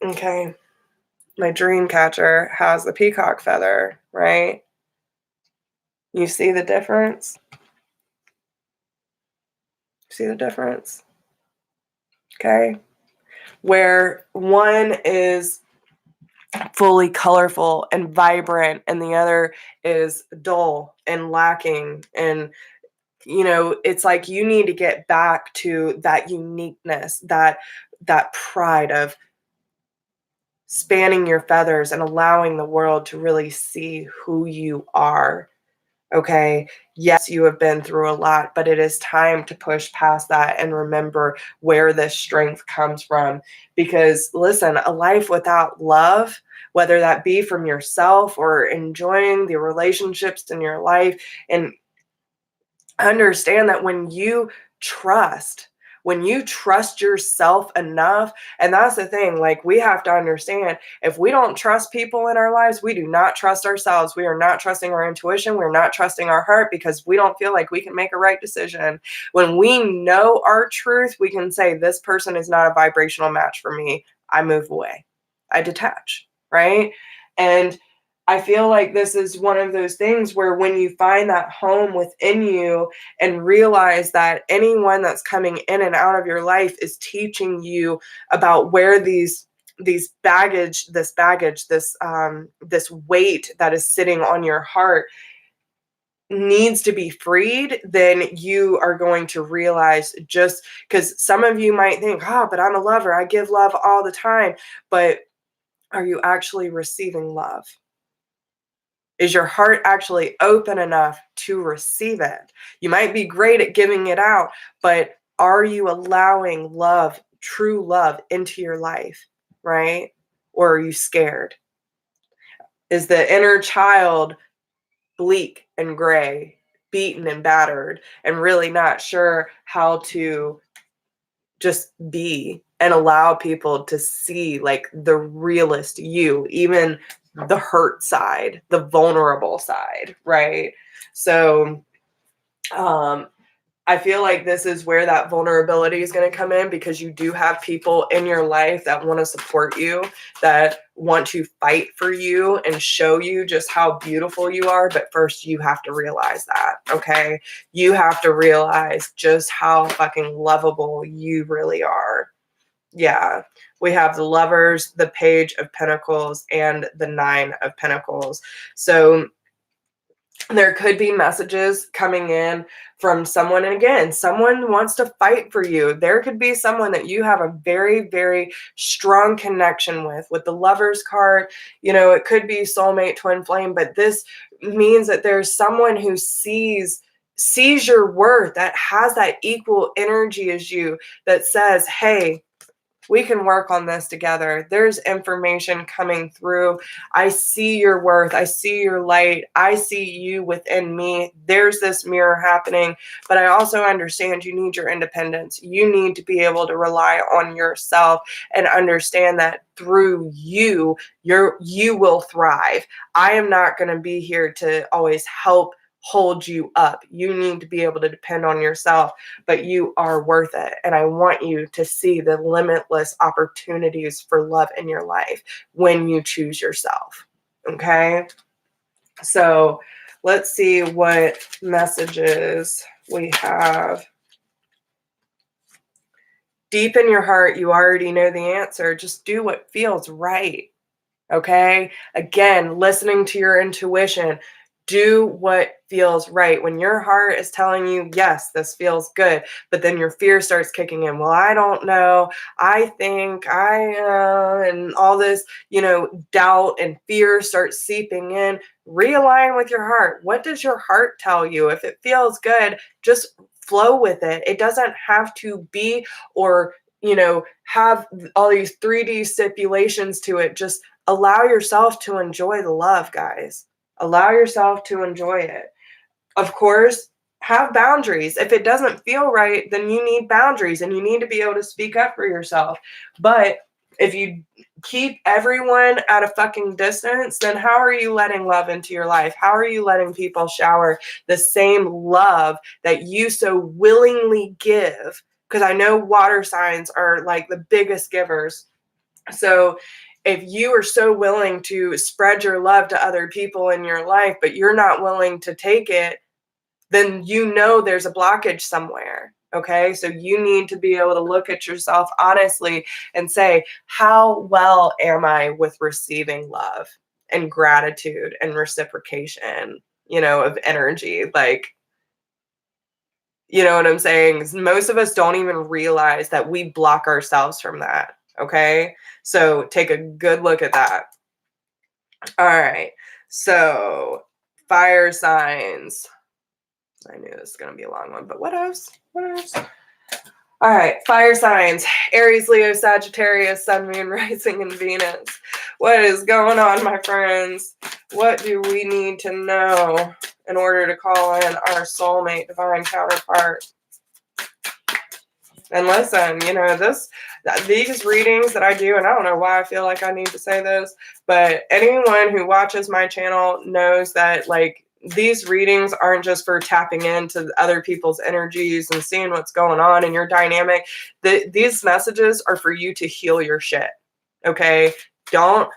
Okay. My dream catcher has the peacock feather, right? You see the difference? See the difference? Okay. Where one is fully colorful and vibrant and the other is dull and lacking, and it's like you need to get back to that uniqueness, that pride of spanning your feathers and allowing the world to really see who you are. Okay, yes, you have been through a lot, but it is time to push past that and remember where this strength comes from. Because listen, a life without love, whether that be from yourself or enjoying the relationships in your life, and understand that trust, when you trust yourself enough, and that's the thing, like we have to understand, if we don't trust people in our lives, we do not trust ourselves. We are not trusting our intuition. We're not trusting our heart because we don't feel like we can make a right decision. When we know our truth, we can say, this person is not a vibrational match for me. I move away. I detach, right? And I feel like this is one of those things where when you find that home within you and realize that anyone that's coming in and out of your life is teaching you about where this baggage, this weight that is sitting on your heart needs to be freed, then you are going to realize, just because some of you might think, but I'm a lover, I give love all the time. But are you actually receiving love? Is your heart actually open enough to receive it? You might be great at giving it out, but are you allowing love, true love, into your life, right? Or are you scared? Is the inner child bleak and gray, beaten and battered, and really not sure how to just be and allow people to see like the realist you, even the hurt side, the vulnerable side, right? So I feel like this is where that vulnerability is going to come in, because you do have people in your life that want to support you, that want to fight for you and show you just how beautiful you are. But first, you have to realize that, okay? You have to realize just how fucking lovable you really are. Yeah. We have the Lovers, the Page of Pentacles, and the Nine of Pentacles. So there could be messages coming in from someone, and again, someone wants to fight for you. There could be someone that you have a very, very strong connection with the Lovers card. It could be soulmate, twin flame, but this means that there's someone who sees your worth, that has that equal energy as you, that says, hey, we can work on this together. There's information coming through. I see your worth. I see your light. I see you within me. There's this mirror happening. But I also understand you need your independence. You need to be able to rely on yourself and understand that through you, you will thrive. I am not going to be here to always help hold you up. You need to be able to depend on yourself, but you are worth it. And I want you to see the limitless opportunities for love in your life when you choose yourself. Okay. So let's see what messages we have. Deep in your heart, you already know the answer. Just do what feels right. Okay. Again, listening to your intuition. Do what feels right. When your heart is telling you, yes, this feels good, but then your fear starts kicking in. Well, I don't know. I think and all this, doubt and fear starts seeping in. realign with your heart. What does your heart tell you? If it feels good, just flow with it. It doesn't have to be, or, have all these 3D stipulations to it. Just allow yourself to enjoy the love, guys. Allow yourself to enjoy it. Of course, have boundaries. If it doesn't feel right, then you need boundaries and you need to be able to speak up for yourself. But if you keep everyone at a fucking distance, then how are you letting love into your life? How are you letting people shower the same love that you so willingly give? Because I know water signs are like the biggest givers. So if you are so willing to spread your love to other people in your life, but you're not willing to take it, then there's a blockage somewhere. Okay, so you need to be able to look at yourself honestly and say, how well am I with receiving love and gratitude and reciprocation, of energy? Like, you know what I'm saying? Most of us don't even realize that we block ourselves from that. Okay, so take a good look at that. All right, so fire signs. I knew this was going to be a long one, but what else? What else? All right, fire signs: Aries, Leo, Sagittarius, Sun, Moon, Rising, and Venus. What is going on, my friends? What do we need to know in order to call in our soulmate, divine counterpart? And listen, these readings that I do, and I don't know why I feel like I need to say this, but anyone who watches my channel knows that, like, these readings aren't just for tapping into other people's energies and seeing what's going on in your dynamic. These messages are for you to heal your shit. Okay? Don't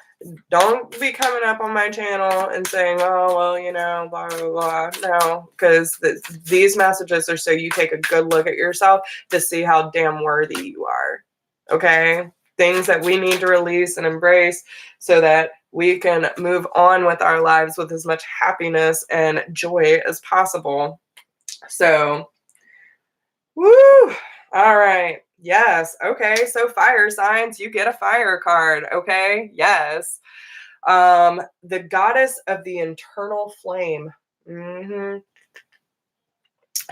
be coming up on my channel and saying, oh, well, blah, blah, blah. No, because these messages are so you take a good look at yourself to see how damn worthy you are. Okay? Things that we need to release and embrace so that we can move on with our lives with as much happiness and joy as possible. So, woo! All right. Yes. Okay. So fire signs, you get a fire card. Okay. Yes. The goddess of the internal flame.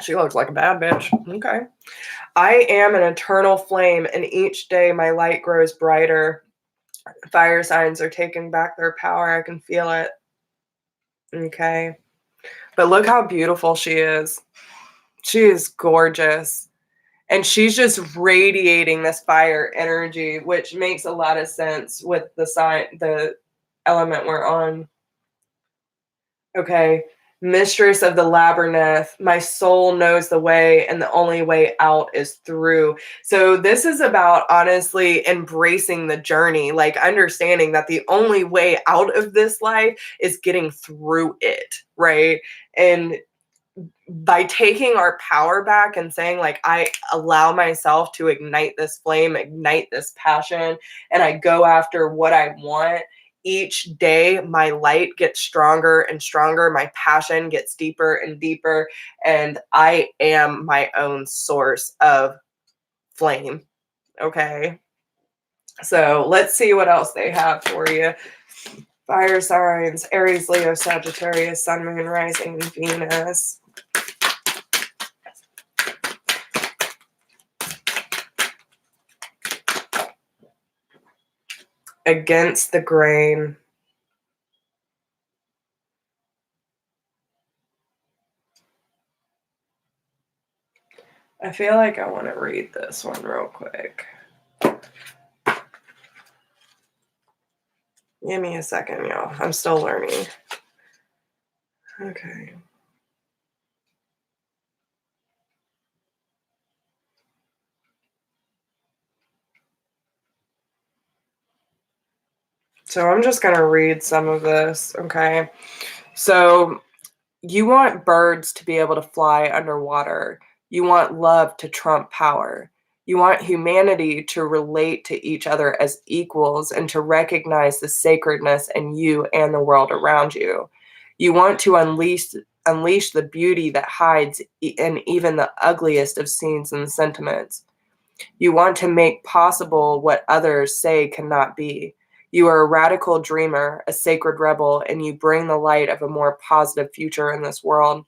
She looks like a bad bitch. Okay. I am an eternal flame, and each day my light grows brighter. Fire signs are taking back their power. I can feel it. Okay. But look how beautiful she is. She is gorgeous. And she's just radiating this fire energy, which makes a lot of sense with the element we're on. Okay. Mistress of the labyrinth, my soul knows the way, and the only way out is through. So this is about honestly embracing the journey, like understanding that the only way out of this life is getting through it, right? And by taking our power back and saying, like, I allow myself to ignite this flame, ignite this passion, and I go after what I want. Each day, my light gets stronger and stronger. My passion gets deeper and deeper. And I am my own source of flame. Okay. So let's see what else they have for you. Fire signs: Aries, Leo, Sagittarius, Sun, Moon, Rising, and Venus. Against the grain. I feel like I want to read this one real quick. Give me a second, y'all. I'm still learning. Okay. So I'm just going to read some of this, okay? So you want birds to be able to fly underwater. You want love to trump power. You want humanity to relate to each other as equals and to recognize the sacredness in you and the world around you. You want to unleash the beauty that hides in even the ugliest of scenes and sentiments. You want to make possible what others say cannot be. You are a radical dreamer, a sacred rebel, and you bring the light of a more positive future in this world.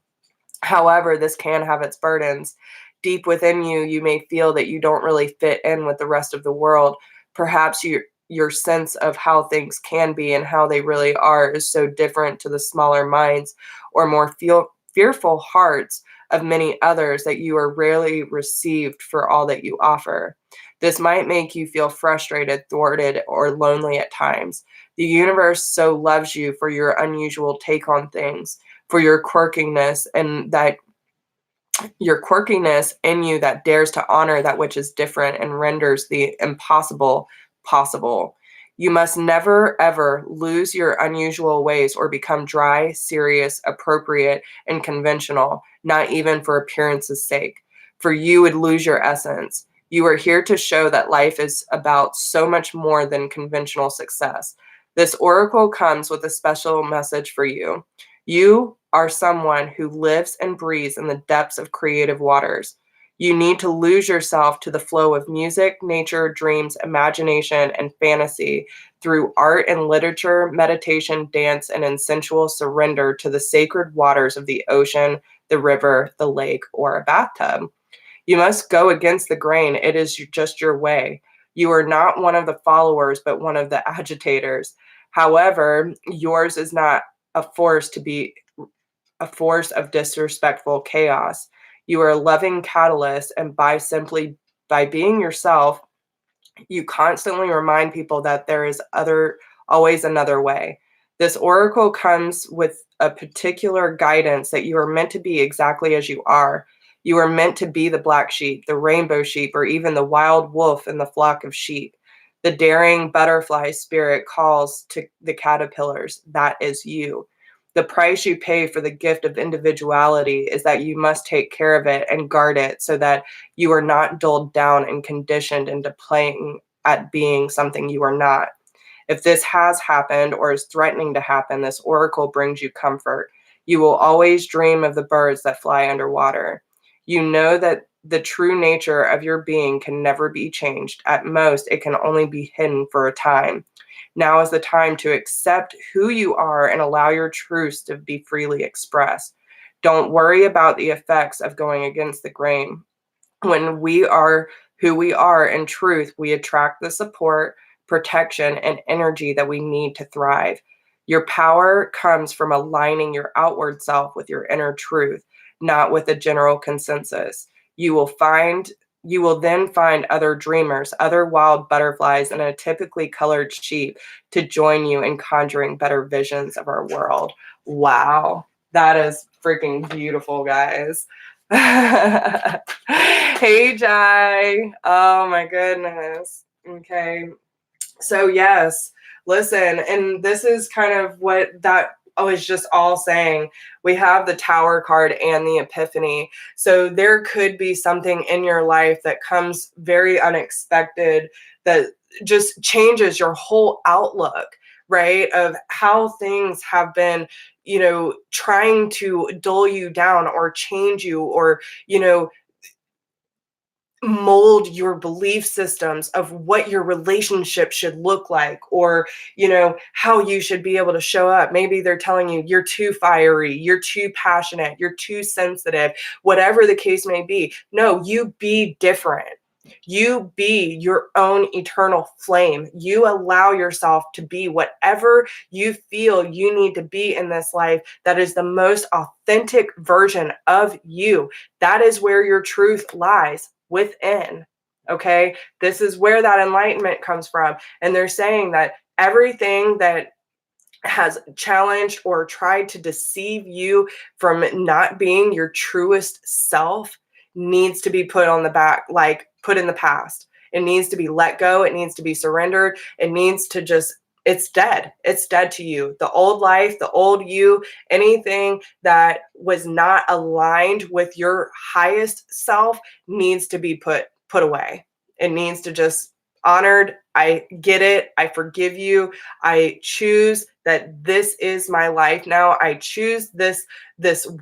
However, this can have its burdens. Deep within you, you may feel that you don't really fit in with the rest of the world. Perhaps your sense of how things can be and how they really are is so different to the smaller minds or more fearful hearts of many others that you are rarely received for all that you offer. This might make you feel frustrated, thwarted, or lonely at times. The universe so loves you for your unusual take on things, for your quirkiness, and that your quirkiness in you that dares to honor that which is different and renders the impossible possible. You must never, ever lose your unusual ways or become dry, serious, appropriate, and conventional, not even for appearance's sake, for you would lose your essence. You are here to show that life is about so much more than conventional success. This oracle comes with a special message for you. You are someone who lives and breathes in the depths of creative waters. You need to lose yourself to the flow of music, nature, dreams, imagination, and fantasy through art and literature, meditation, dance, and in sensual surrender to the sacred waters of the ocean, the river, the lake, or a bathtub. You must go against the grain. It is just your way. You are not one of the followers, but one of the agitators. However, yours is not a force to be a force of disrespectful chaos. You are a loving catalyst, and by being yourself, you constantly remind people that there is always another way. This oracle comes with a particular guidance that you are meant to be exactly as you are. You are meant to be the black sheep, the rainbow sheep, or even the wild wolf in the flock of sheep. The daring butterfly spirit calls to the caterpillars. That is you. The price you pay for the gift of individuality is that you must take care of it and guard it so that you are not dulled down and conditioned into playing at being something you are not. If this has happened or is threatening to happen, this oracle brings you comfort. You will always dream of the birds that fly underwater. You know that the true nature of your being can never be changed. At most, it can only be hidden for a time. Now is the time to accept who you are and allow your truths to be freely expressed. Don't worry about the effects of going against the grain. When we are who we are in truth, we attract the support, protection, and energy that we need to thrive. Your power comes from aligning your outward self with your inner truth, not with a general consensus. You will find you will then find other dreamers, other wild butterflies, and a typically colored sheep to join you in conjuring better visions of our world. Wow, that is freaking beautiful, guys. Hey, Jai. Oh my goodness. Okay. So yes, listen, and this is kind of what that I was just all saying. We have the Tower card and the Epiphany. So there could be something in your life that comes very unexpected that just changes your whole outlook, right? Of how things have been, trying to dull you down or change you or, mold your belief systems of what your relationship should look like or how you should be able to show up. Maybe they're telling you you're too fiery, you're too passionate, you're too sensitive, whatever the case may be. No, you be different. You be your own eternal flame. You allow yourself to be whatever you feel you need to be in this life. That is the most authentic version of you. That is where your truth lies, within. Okay? This is where that enlightenment comes from. And they're saying that everything that has challenged or tried to deceive you from not being your truest self needs to be put on the back, like put in the past. It needs to be let go. It needs to be surrendered. It needs to just, it's dead. It's dead to you. The old life, the old you, anything that was not aligned with your highest self needs to be put away. It needs to just honored. I get it. I forgive you. I choose that this is my life now. I choose this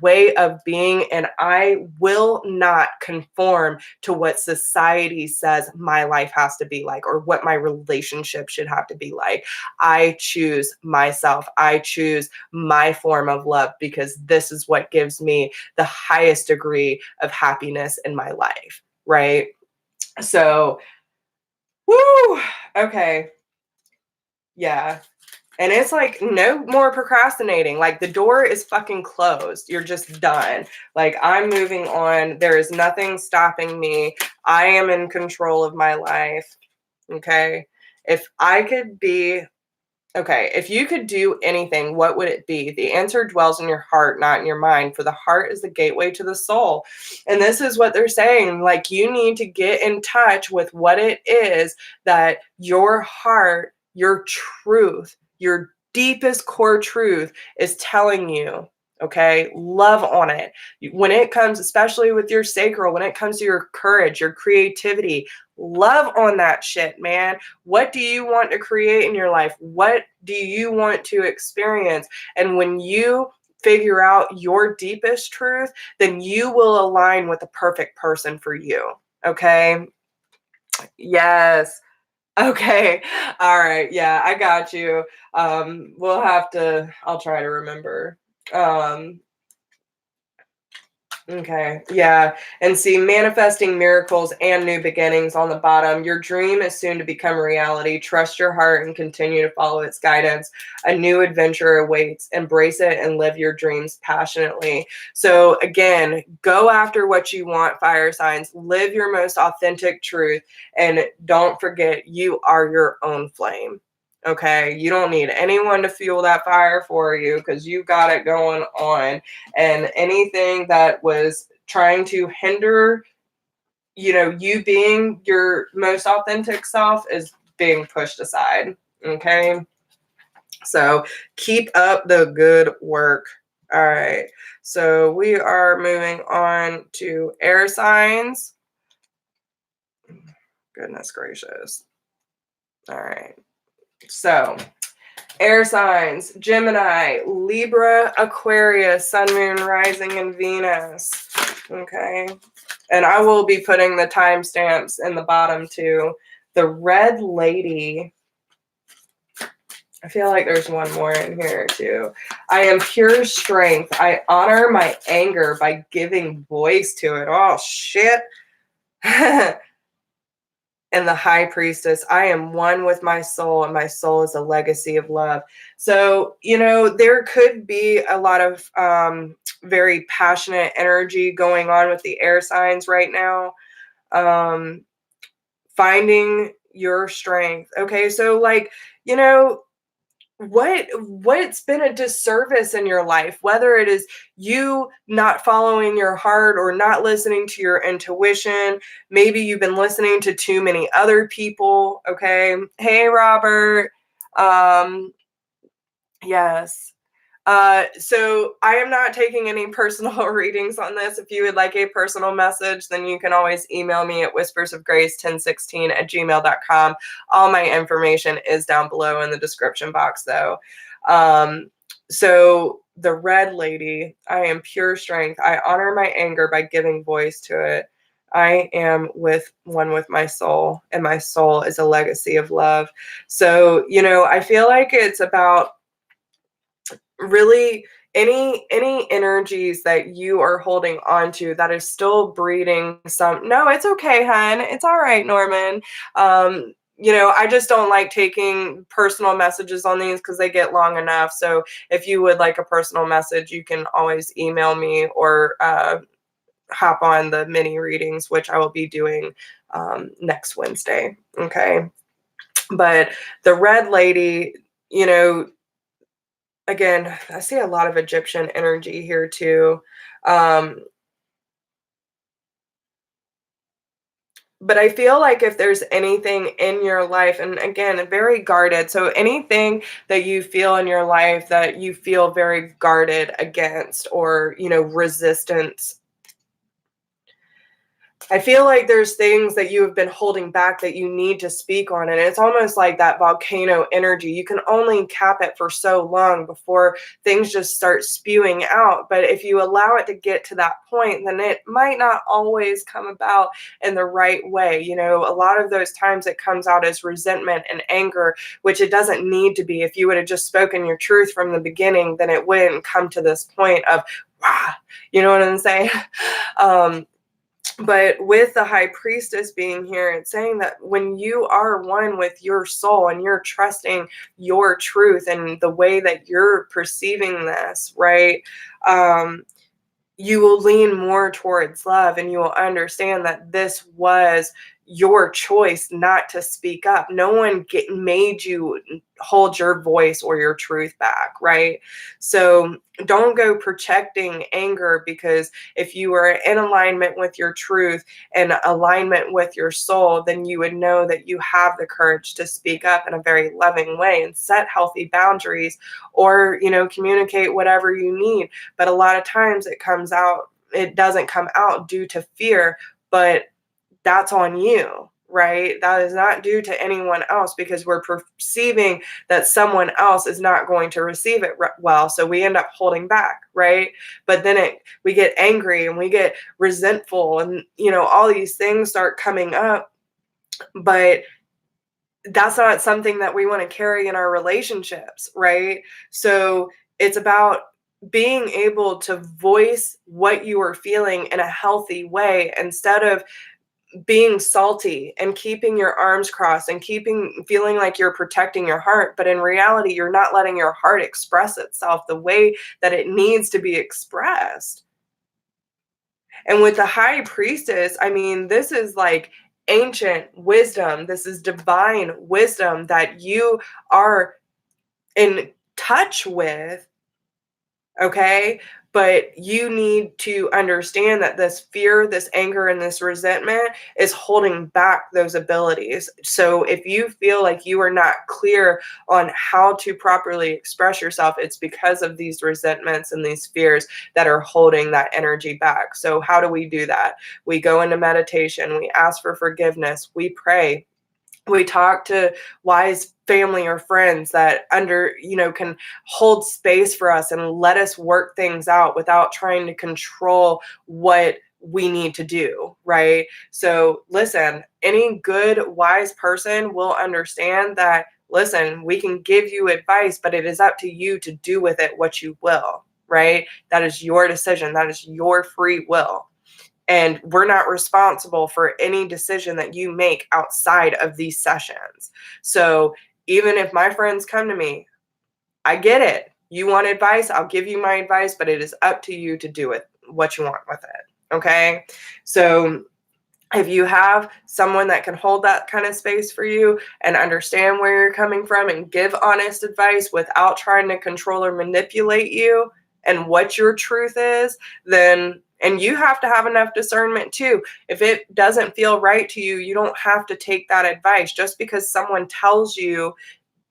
way of being, and I will not conform to what society says my life has to be like or what my relationship should have to be like. I choose myself. I choose my form of love because this is what gives me the highest degree of happiness in my life, right? So, woo, okay. Yeah. And it's like no more procrastinating. Like the door is fucking closed. You're just done. Like I'm moving on. There is nothing stopping me. I am in control of my life. Okay. If I could be, okay, if you could do anything, what would it be? The answer dwells in your heart, not in your mind, for the heart is the gateway to the soul. And this is what they're saying. Like you need to get in touch with what it is that your heart, your truth, your deepest core truth is telling you. Okay, love on it. When it comes, especially with your sacral, when it comes to your courage, your creativity, love on that shit, man. What do you want to create in your life? What do you want to experience? And when you figure out your deepest truth, then you will align with the perfect person for you. Okay. Yes. Okay. All right. Yeah, I got you. I'll try to remember. Um, Okay, yeah. And see, manifesting miracles and new beginnings on the bottom. Your dream is soon to become reality. Trust your heart and continue to follow its guidance. A new adventure awaits. Embrace it and live your dreams passionately. So, again, go after what you want, fire signs. Live your most authentic truth. And don't forget, you are your own flame. Okay, you don't need anyone to fuel that fire for you because you got it going on. And anything that was trying to hinder, you being your most authentic self is being pushed aside. Okay, so keep up the good work. All right, so we are moving on to air signs. Goodness gracious. All right, so air signs: Gemini, Libra, Aquarius, Sun, Moon, Rising, and Venus. Okay. And I will be putting the timestamps in the bottom too. The red lady. I feel like there's one more in here too. I am pure strength. I honor my anger by giving voice to it. Oh, shit. And the high priestess, I am one with my soul, and my soul is a legacy of love. So, there could be a lot of very passionate energy going on with the air signs right now. Finding your strength. Okay, so like, what's been a disservice in your life, whether it is you not following your heart or not listening to your intuition. Maybe you've been listening to too many other people. Okay, hey Robert. Yes. So I am not taking any personal readings on this. If you would like a personal message, then you can always email me at whispersofgrace1016@gmail.com. All my information is down below in the description box though. So the red lady, I am pure strength. I honor my anger by giving voice to it. I am one with my soul, and my soul is a legacy of love. So, I feel like it's about really any energies that you are holding on to that is still breeding no, it's okay, hun, it's all right, Norman. I just don't like taking personal messages on these because they get long enough. So if you would like a personal message, you can always email me or hop on the mini readings, which I will be doing next Wednesday. Okay, but the red lady, again, I see a lot of Egyptian energy here too. But I feel like if there's anything in your life, and again, very guarded. So anything that you feel in your life that you feel very guarded against or, resistance. I feel like there's things that you have been holding back that you need to speak on. And it's almost like that volcano energy. You can only cap it for so long before things just start spewing out. But if you allow it to get to that point, then it might not always come about in the right way. You know, a lot of those times it comes out as resentment and anger, which it doesn't need to be. If you would have just spoken your truth from the beginning, then it wouldn't come to this point of, wow, you know what I'm saying? But with the high priestess being here, it's saying that when you are one with your soul and you're trusting your truth and the way that you're perceiving this, right? You will lean more towards love, and you will understand that this was your choice not to speak up. No one made you hold your voice or your truth back, right? So don't go projecting anger, because if you are in alignment with your truth and alignment with your soul, then you would know that you have the courage to speak up in a very loving way and set healthy boundaries, or, you know, communicate whatever you need. But a lot of times it doesn't come out due to fear, but that's on you, right? That is not due to anyone else, because we're perceiving that someone else is not going to receive it well. So we end up holding back, right? But then we get angry and we get resentful, and, you know, all these things start coming up. But that's not something that we want to carry in our relationships, right? So it's about being able to voice what you are feeling in a healthy way, instead of being salty and keeping your arms crossed and feeling like you're protecting your heart, but in reality you're not letting your heart express itself the way that it needs to be expressed. And with the high priestess, I mean, this is like ancient wisdom. This is divine wisdom that you are in touch with. Okay. But you need to understand that this fear, this anger, and this resentment is holding back those abilities. So if you feel like you are not clear on how to properly express yourself, it's because of these resentments and these fears that are holding that energy back. So how do we do that? We go into meditation, we ask for forgiveness, we pray, we talk to wise family or friends that can hold space for us and let us work things out without trying to control what we need to do, right? So listen, any good wise person will understand that, listen, we can give you advice, but it is up to you to do with it what you will, right? That is your decision, that is your free will. And we're not responsible for any decision that you make outside of these sessions. So even if my friends come to me, I get it. You want advice? I'll give you my advice, but it is up to you to do it what you want with it. Okay. So if you have someone that can hold that kind of space for you and understand where you're coming from and give honest advice without trying to control or manipulate you and what your truth is, then, and you have to have enough discernment too. If it doesn't feel right to you, you don't have to take that advice. Just because someone tells you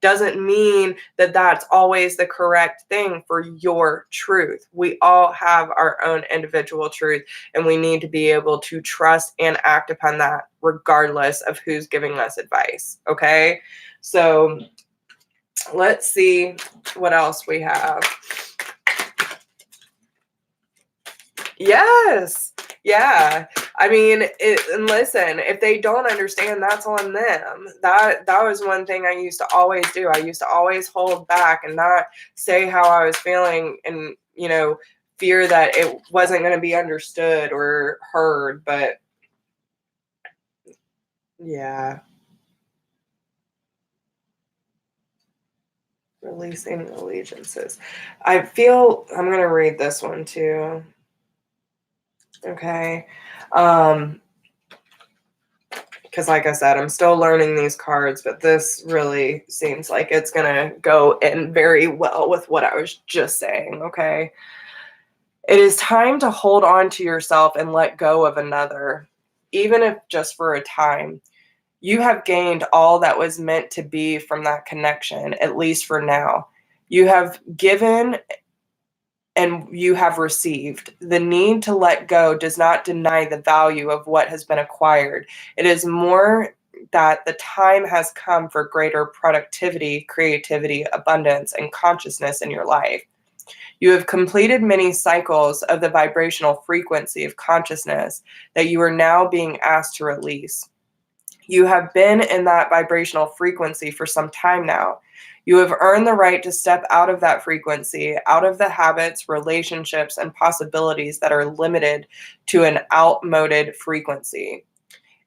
doesn't mean that that's always the correct thing for your truth. We all have our own individual truth, and we need to be able to trust and act upon that regardless of who's giving us advice. Okay. So let's see what else we have. Yes. Yeah. I mean, and listen, if they don't understand, that's on them. That was one thing I used to always do. I used to always hold back and not say how I was feeling, and, fear that it wasn't going to be understood or heard. But yeah, releasing allegiances. I feel I'm going to read this one too. Okay. Because like I said, I'm still learning these cards, but this really seems like it's going to go in very well with what I was just saying, okay? It is time to hold on to yourself and let go of another, even if just for a time. You have gained all that was meant to be from that connection, at least for now. You have given and you have received. The need to let go does not deny the value of what has been acquired. It is more that the time has come for greater productivity, creativity, abundance, and consciousness in your life. You have completed many cycles of the vibrational frequency of consciousness that you are now being asked to release. You have been in that vibrational frequency for some time now. You have earned the right to step out of that frequency, out of the habits, relationships, and possibilities that are limited to an outmoded frequency.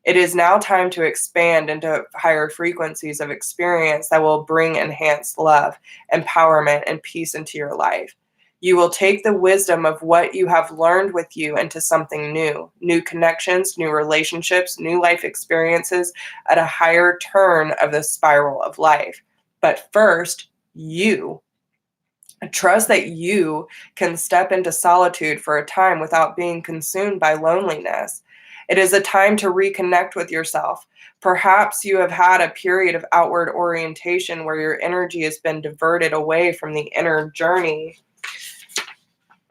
It is now time to expand into higher frequencies of experience that will bring enhanced love, empowerment, and peace into your life. You will take the wisdom of what you have learned with you into something new connections, new relationships, new life experiences at a higher turn of the spiral of life. But first, you. Trust that you can step into solitude for a time without being consumed by loneliness. It is a time to reconnect with yourself. Perhaps you have had a period of outward orientation where your energy has been diverted away from the inner journey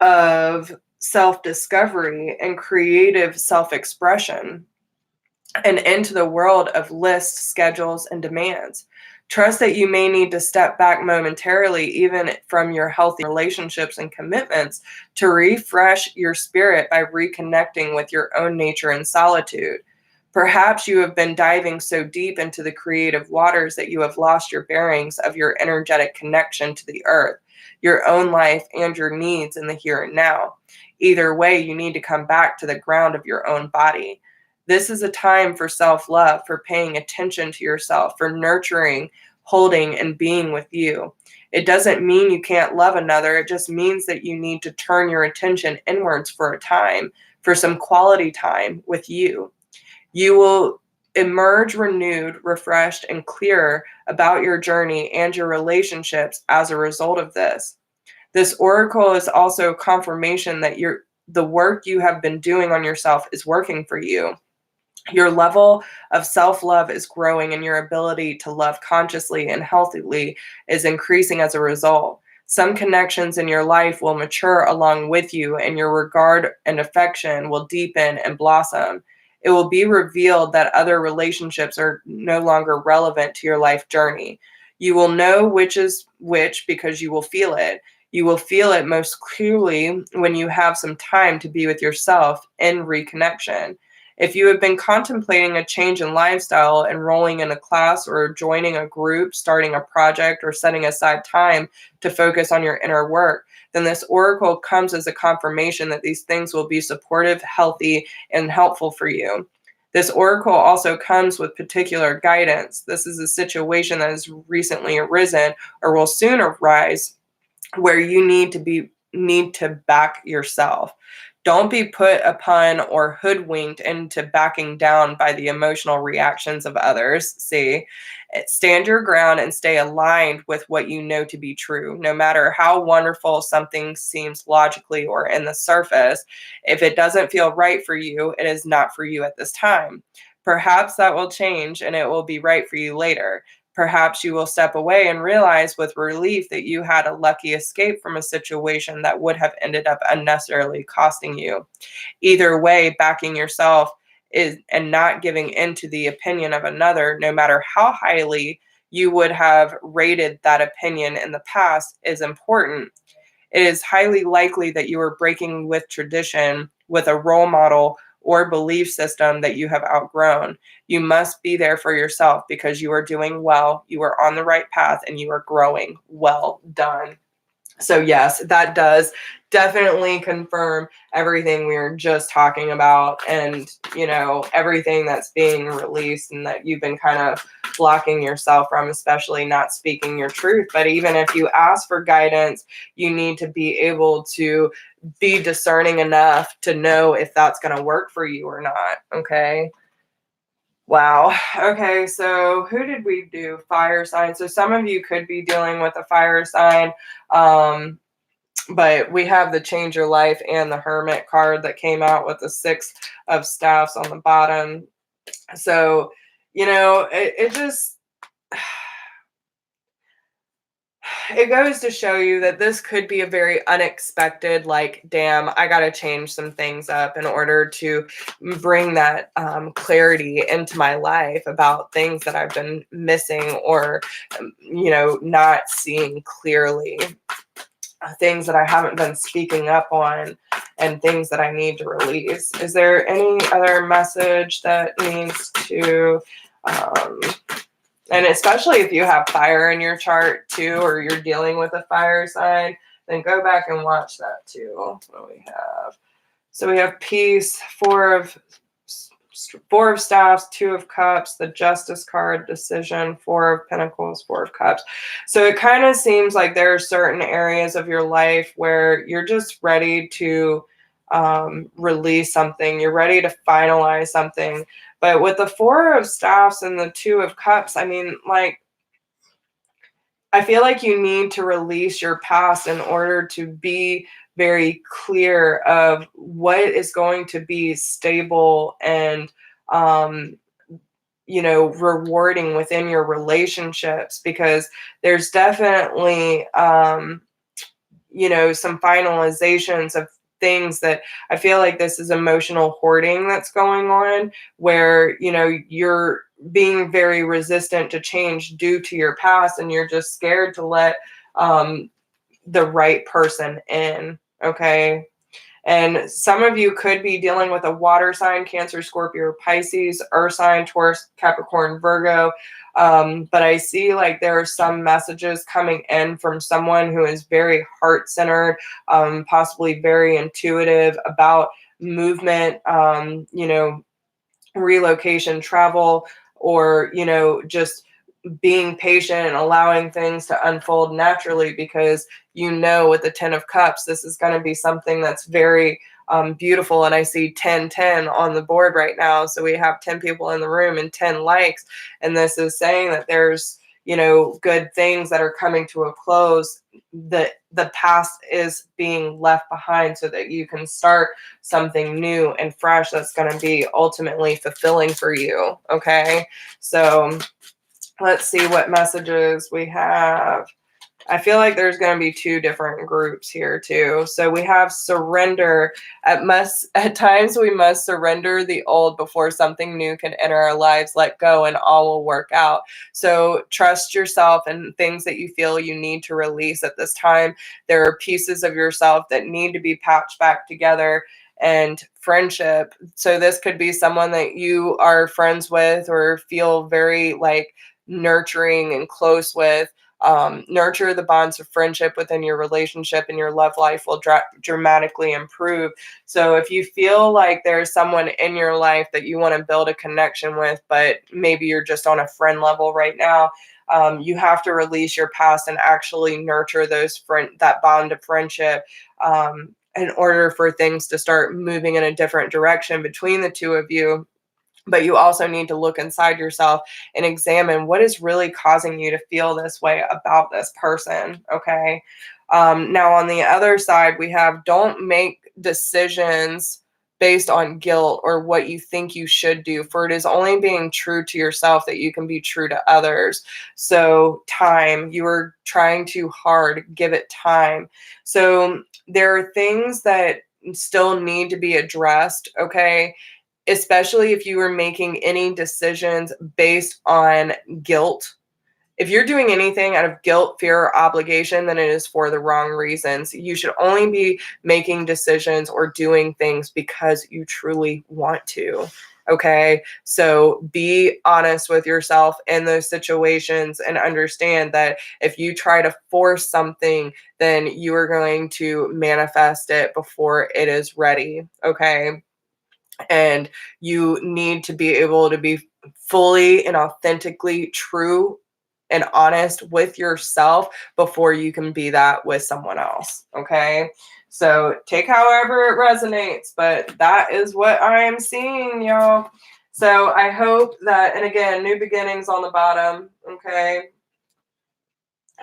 of self-discovery and creative self-expression and into the world of lists, schedules, and demands. Trust that you may need to step back momentarily, even from your healthy relationships and commitments, to refresh your spirit by reconnecting with your own nature in solitude. Perhaps you have been diving so deep into the creative waters that you have lost your bearings of your energetic connection to the earth, your own life, and your needs in the here and now. Either way, you need to come back to the ground of your own body. This is a time for self-love, for paying attention to yourself, for nurturing, holding, and being with you. It doesn't mean you can't love another. It just means that you need to turn your attention inwards for a time, for some quality time with you. You will emerge renewed, refreshed, and clearer about your journey and your relationships as a result of this. This oracle is also confirmation that the work you have been doing on yourself is working for you. Your level of self-love is growing, and your ability to love consciously and healthily is increasing as a result. Some connections in your life will mature along with you, and your regard and affection will deepen and blossom. It will be revealed that other relationships are no longer relevant to your life journey. You will know which is which because you will feel it. You will feel it most clearly when you have some time to be with yourself in reconnection. If you have been contemplating a change in lifestyle, enrolling in a class or joining a group, starting a project, or setting aside time to focus on your inner work, then this oracle comes as a confirmation that these things will be supportive, healthy, and helpful for you. This oracle also comes with particular guidance. This is a situation that has recently arisen or will soon arise where you need to back yourself. Don't be put upon or hoodwinked into backing down by the emotional reactions of others. See, stand your ground and stay aligned with what you know to be true. No matter how wonderful something seems logically or in the surface, if it doesn't feel right for you, it is not for you at this time. Perhaps that will change and it will be right for you later. Perhaps you will step away and realize with relief that you had a lucky escape from a situation that would have ended up unnecessarily costing you. Either way, backing yourself is and not giving in to the opinion of another, no matter how highly you would have rated that opinion in the past, is important. It is highly likely that you are breaking with tradition, with a role model or belief system that you have outgrown. You must be there for yourself because you are doing well, you are on the right path, and you are growing. Well done. So yes, that does definitely confirm everything we were just talking about, and everything that's being released and that you've been kind of blocking yourself from, especially not speaking your truth. But even if you ask for guidance, you need to be able to be discerning enough to know if that's going to work for you or not. Okay. Wow. Okay. So who did we do? Fire sign. So some of you could be dealing with a fire sign. But we have the Change Your Life and the Hermit card that came out with the 6 of Staffs on the bottom. So, it just, it goes to show you that this could be a very unexpected, like, damn, I got to change some things up in order to bring that clarity into my life about things that I've been missing or, not seeing clearly, things that I haven't been speaking up on, and things that I need to release. Is there any other message that needs to, um, and especially if you have fire in your chart too, or you're dealing with a fire sign, then go back and watch that too. What do we have? So we have peace, four of staffs, 2 of cups, the justice card, decision, 4 of pentacles, 4 of cups. So it kind of seems like there are certain areas of your life where you're just ready to release something. You're ready to finalize something. But with the 4 of staffs and the 2 of cups, I mean, like, I feel like you need to release your past in order to be very clear of what is going to be stable and, um, rewarding within your relationships, because there's definitely, some finalizations of things that I feel like this is emotional hoarding that's going on, where, you're being very resistant to change due to your past, and you're just scared to let the right person in. Okay. And some of you could be dealing with a water sign, Cancer, Scorpio, Pisces, Earth sign, Taurus, Capricorn, Virgo. But I see like there are some messages coming in from someone who is very heart-centered, possibly very intuitive about movement, relocation, travel, or, just being patient and allowing things to unfold naturally, because with the 10 of cups, this is going to be something that's very beautiful. And I see 10 on the board right now. So we have 10 people in the room and 10 likes. And this is saying that there's, good things that are coming to a close. The past is being left behind so that you can start something new and fresh that's going to be ultimately fulfilling for you. Okay. So let's see what messages we have. I feel like there's going to be 2 different groups here too. So we have surrender. At times we must surrender the old before something new can enter our lives. Let go and all will work out. So trust yourself and things that you feel you need to release at this time. There are pieces of yourself that need to be patched back together. And friendship. So this could be someone that you are friends with or feel very like nurturing and close with. Nurture the bonds of friendship within your relationship, and your love life will dramatically improve. So if you feel like there's someone in your life that you want to build a connection with, but maybe you're just on a friend level right now, you have to release your past and actually nurture that bond of friendship, in order for things to start moving in a different direction between the 2 of you. But you also need to look inside yourself and examine what is really causing you to feel this way about this person. Okay. Now, on the other side, we have don't make decisions based on guilt or what you think you should do, for it is only being true to yourself that you can be true to others. So time, you are trying too hard, give it time. So there are things that still need to be addressed. Okay. Especially if you are making any decisions based on guilt. If you're doing anything out of guilt, fear, or obligation, then it is for the wrong reasons. You should only be making decisions or doing things because you truly want to. Okay. So be honest with yourself in those situations and understand that if you try to force something, then you are going to manifest it before it is ready. Okay. And you need to be able to be fully and authentically true and honest with yourself before you can be that with someone else. Okay. So take however it resonates, but that is what I am seeing, y'all. So I hope that, and again, new beginnings on the bottom. Okay.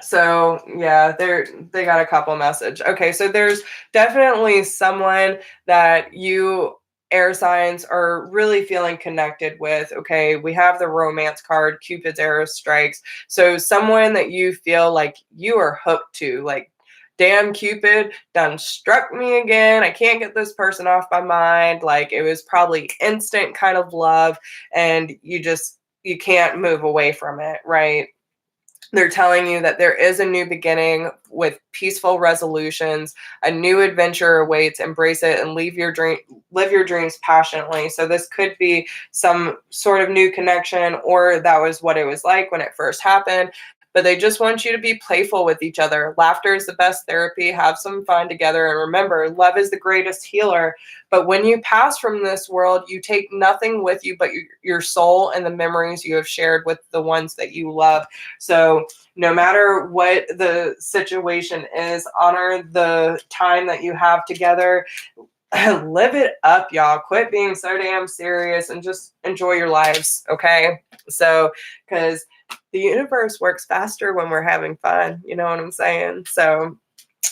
So yeah, they got a couple message. Okay, so there's definitely someone that you air signs are really feeling connected with. Okay, we have the romance card, Cupid's arrow strikes. So someone that you feel like you are hooked to, like, damn, Cupid done struck me again. I can't get this person off my mind. Like, it was probably instant kind of love, and you can't move away from it, right? They're telling you that there is a new beginning with peaceful resolutions. A new adventure awaits. Embrace it and live your dreams passionately. So this could be some sort of new connection, or that was what it was like when it first happened. But they just want you to be playful with each other. Laughter is the best therapy. Have some fun together. And remember, love is the greatest healer. But when you pass from this world, you take nothing with you but your soul and the memories you have shared with the ones that you love. So no matter what the situation is, honor the time that you have together. Live it up, y'all. Quit being so damn serious and just enjoy your lives, okay? So, because the universe works faster when we're having fun, you know what I'm saying? So,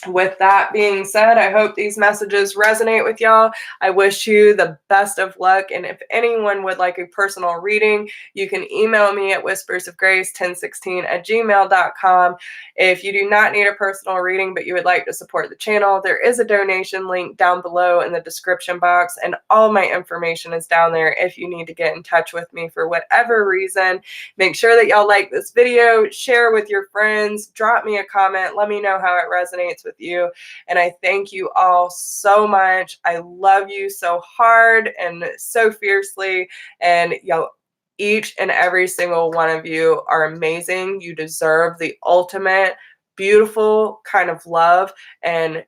with that being said, I hope these messages resonate with y'all. I wish you the best of luck. And if anyone would like a personal reading, you can email me at whispersofgrace1016@gmail.com. If you do not need a personal reading, but you would like to support the channel, there is a donation link down below in the description box, and all my information is down there if you need to get in touch with me for whatever reason. Make sure that y'all like this video, share with your friends, drop me a comment, let me know how it resonates with you. And I thank you all so much. I love you so hard and so fiercely. And y'all, each and every single one of you are amazing. You deserve the ultimate, beautiful kind of love. And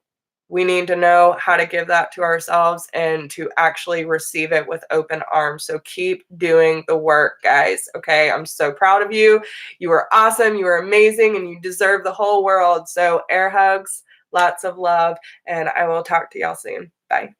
we need to know how to give that to ourselves and to actually receive it with open arms. So keep doing the work, guys. Okay, I'm so proud of you. You are awesome. You are amazing, and you deserve the whole world. So air hugs, lots of love, and I will talk to y'all soon. Bye.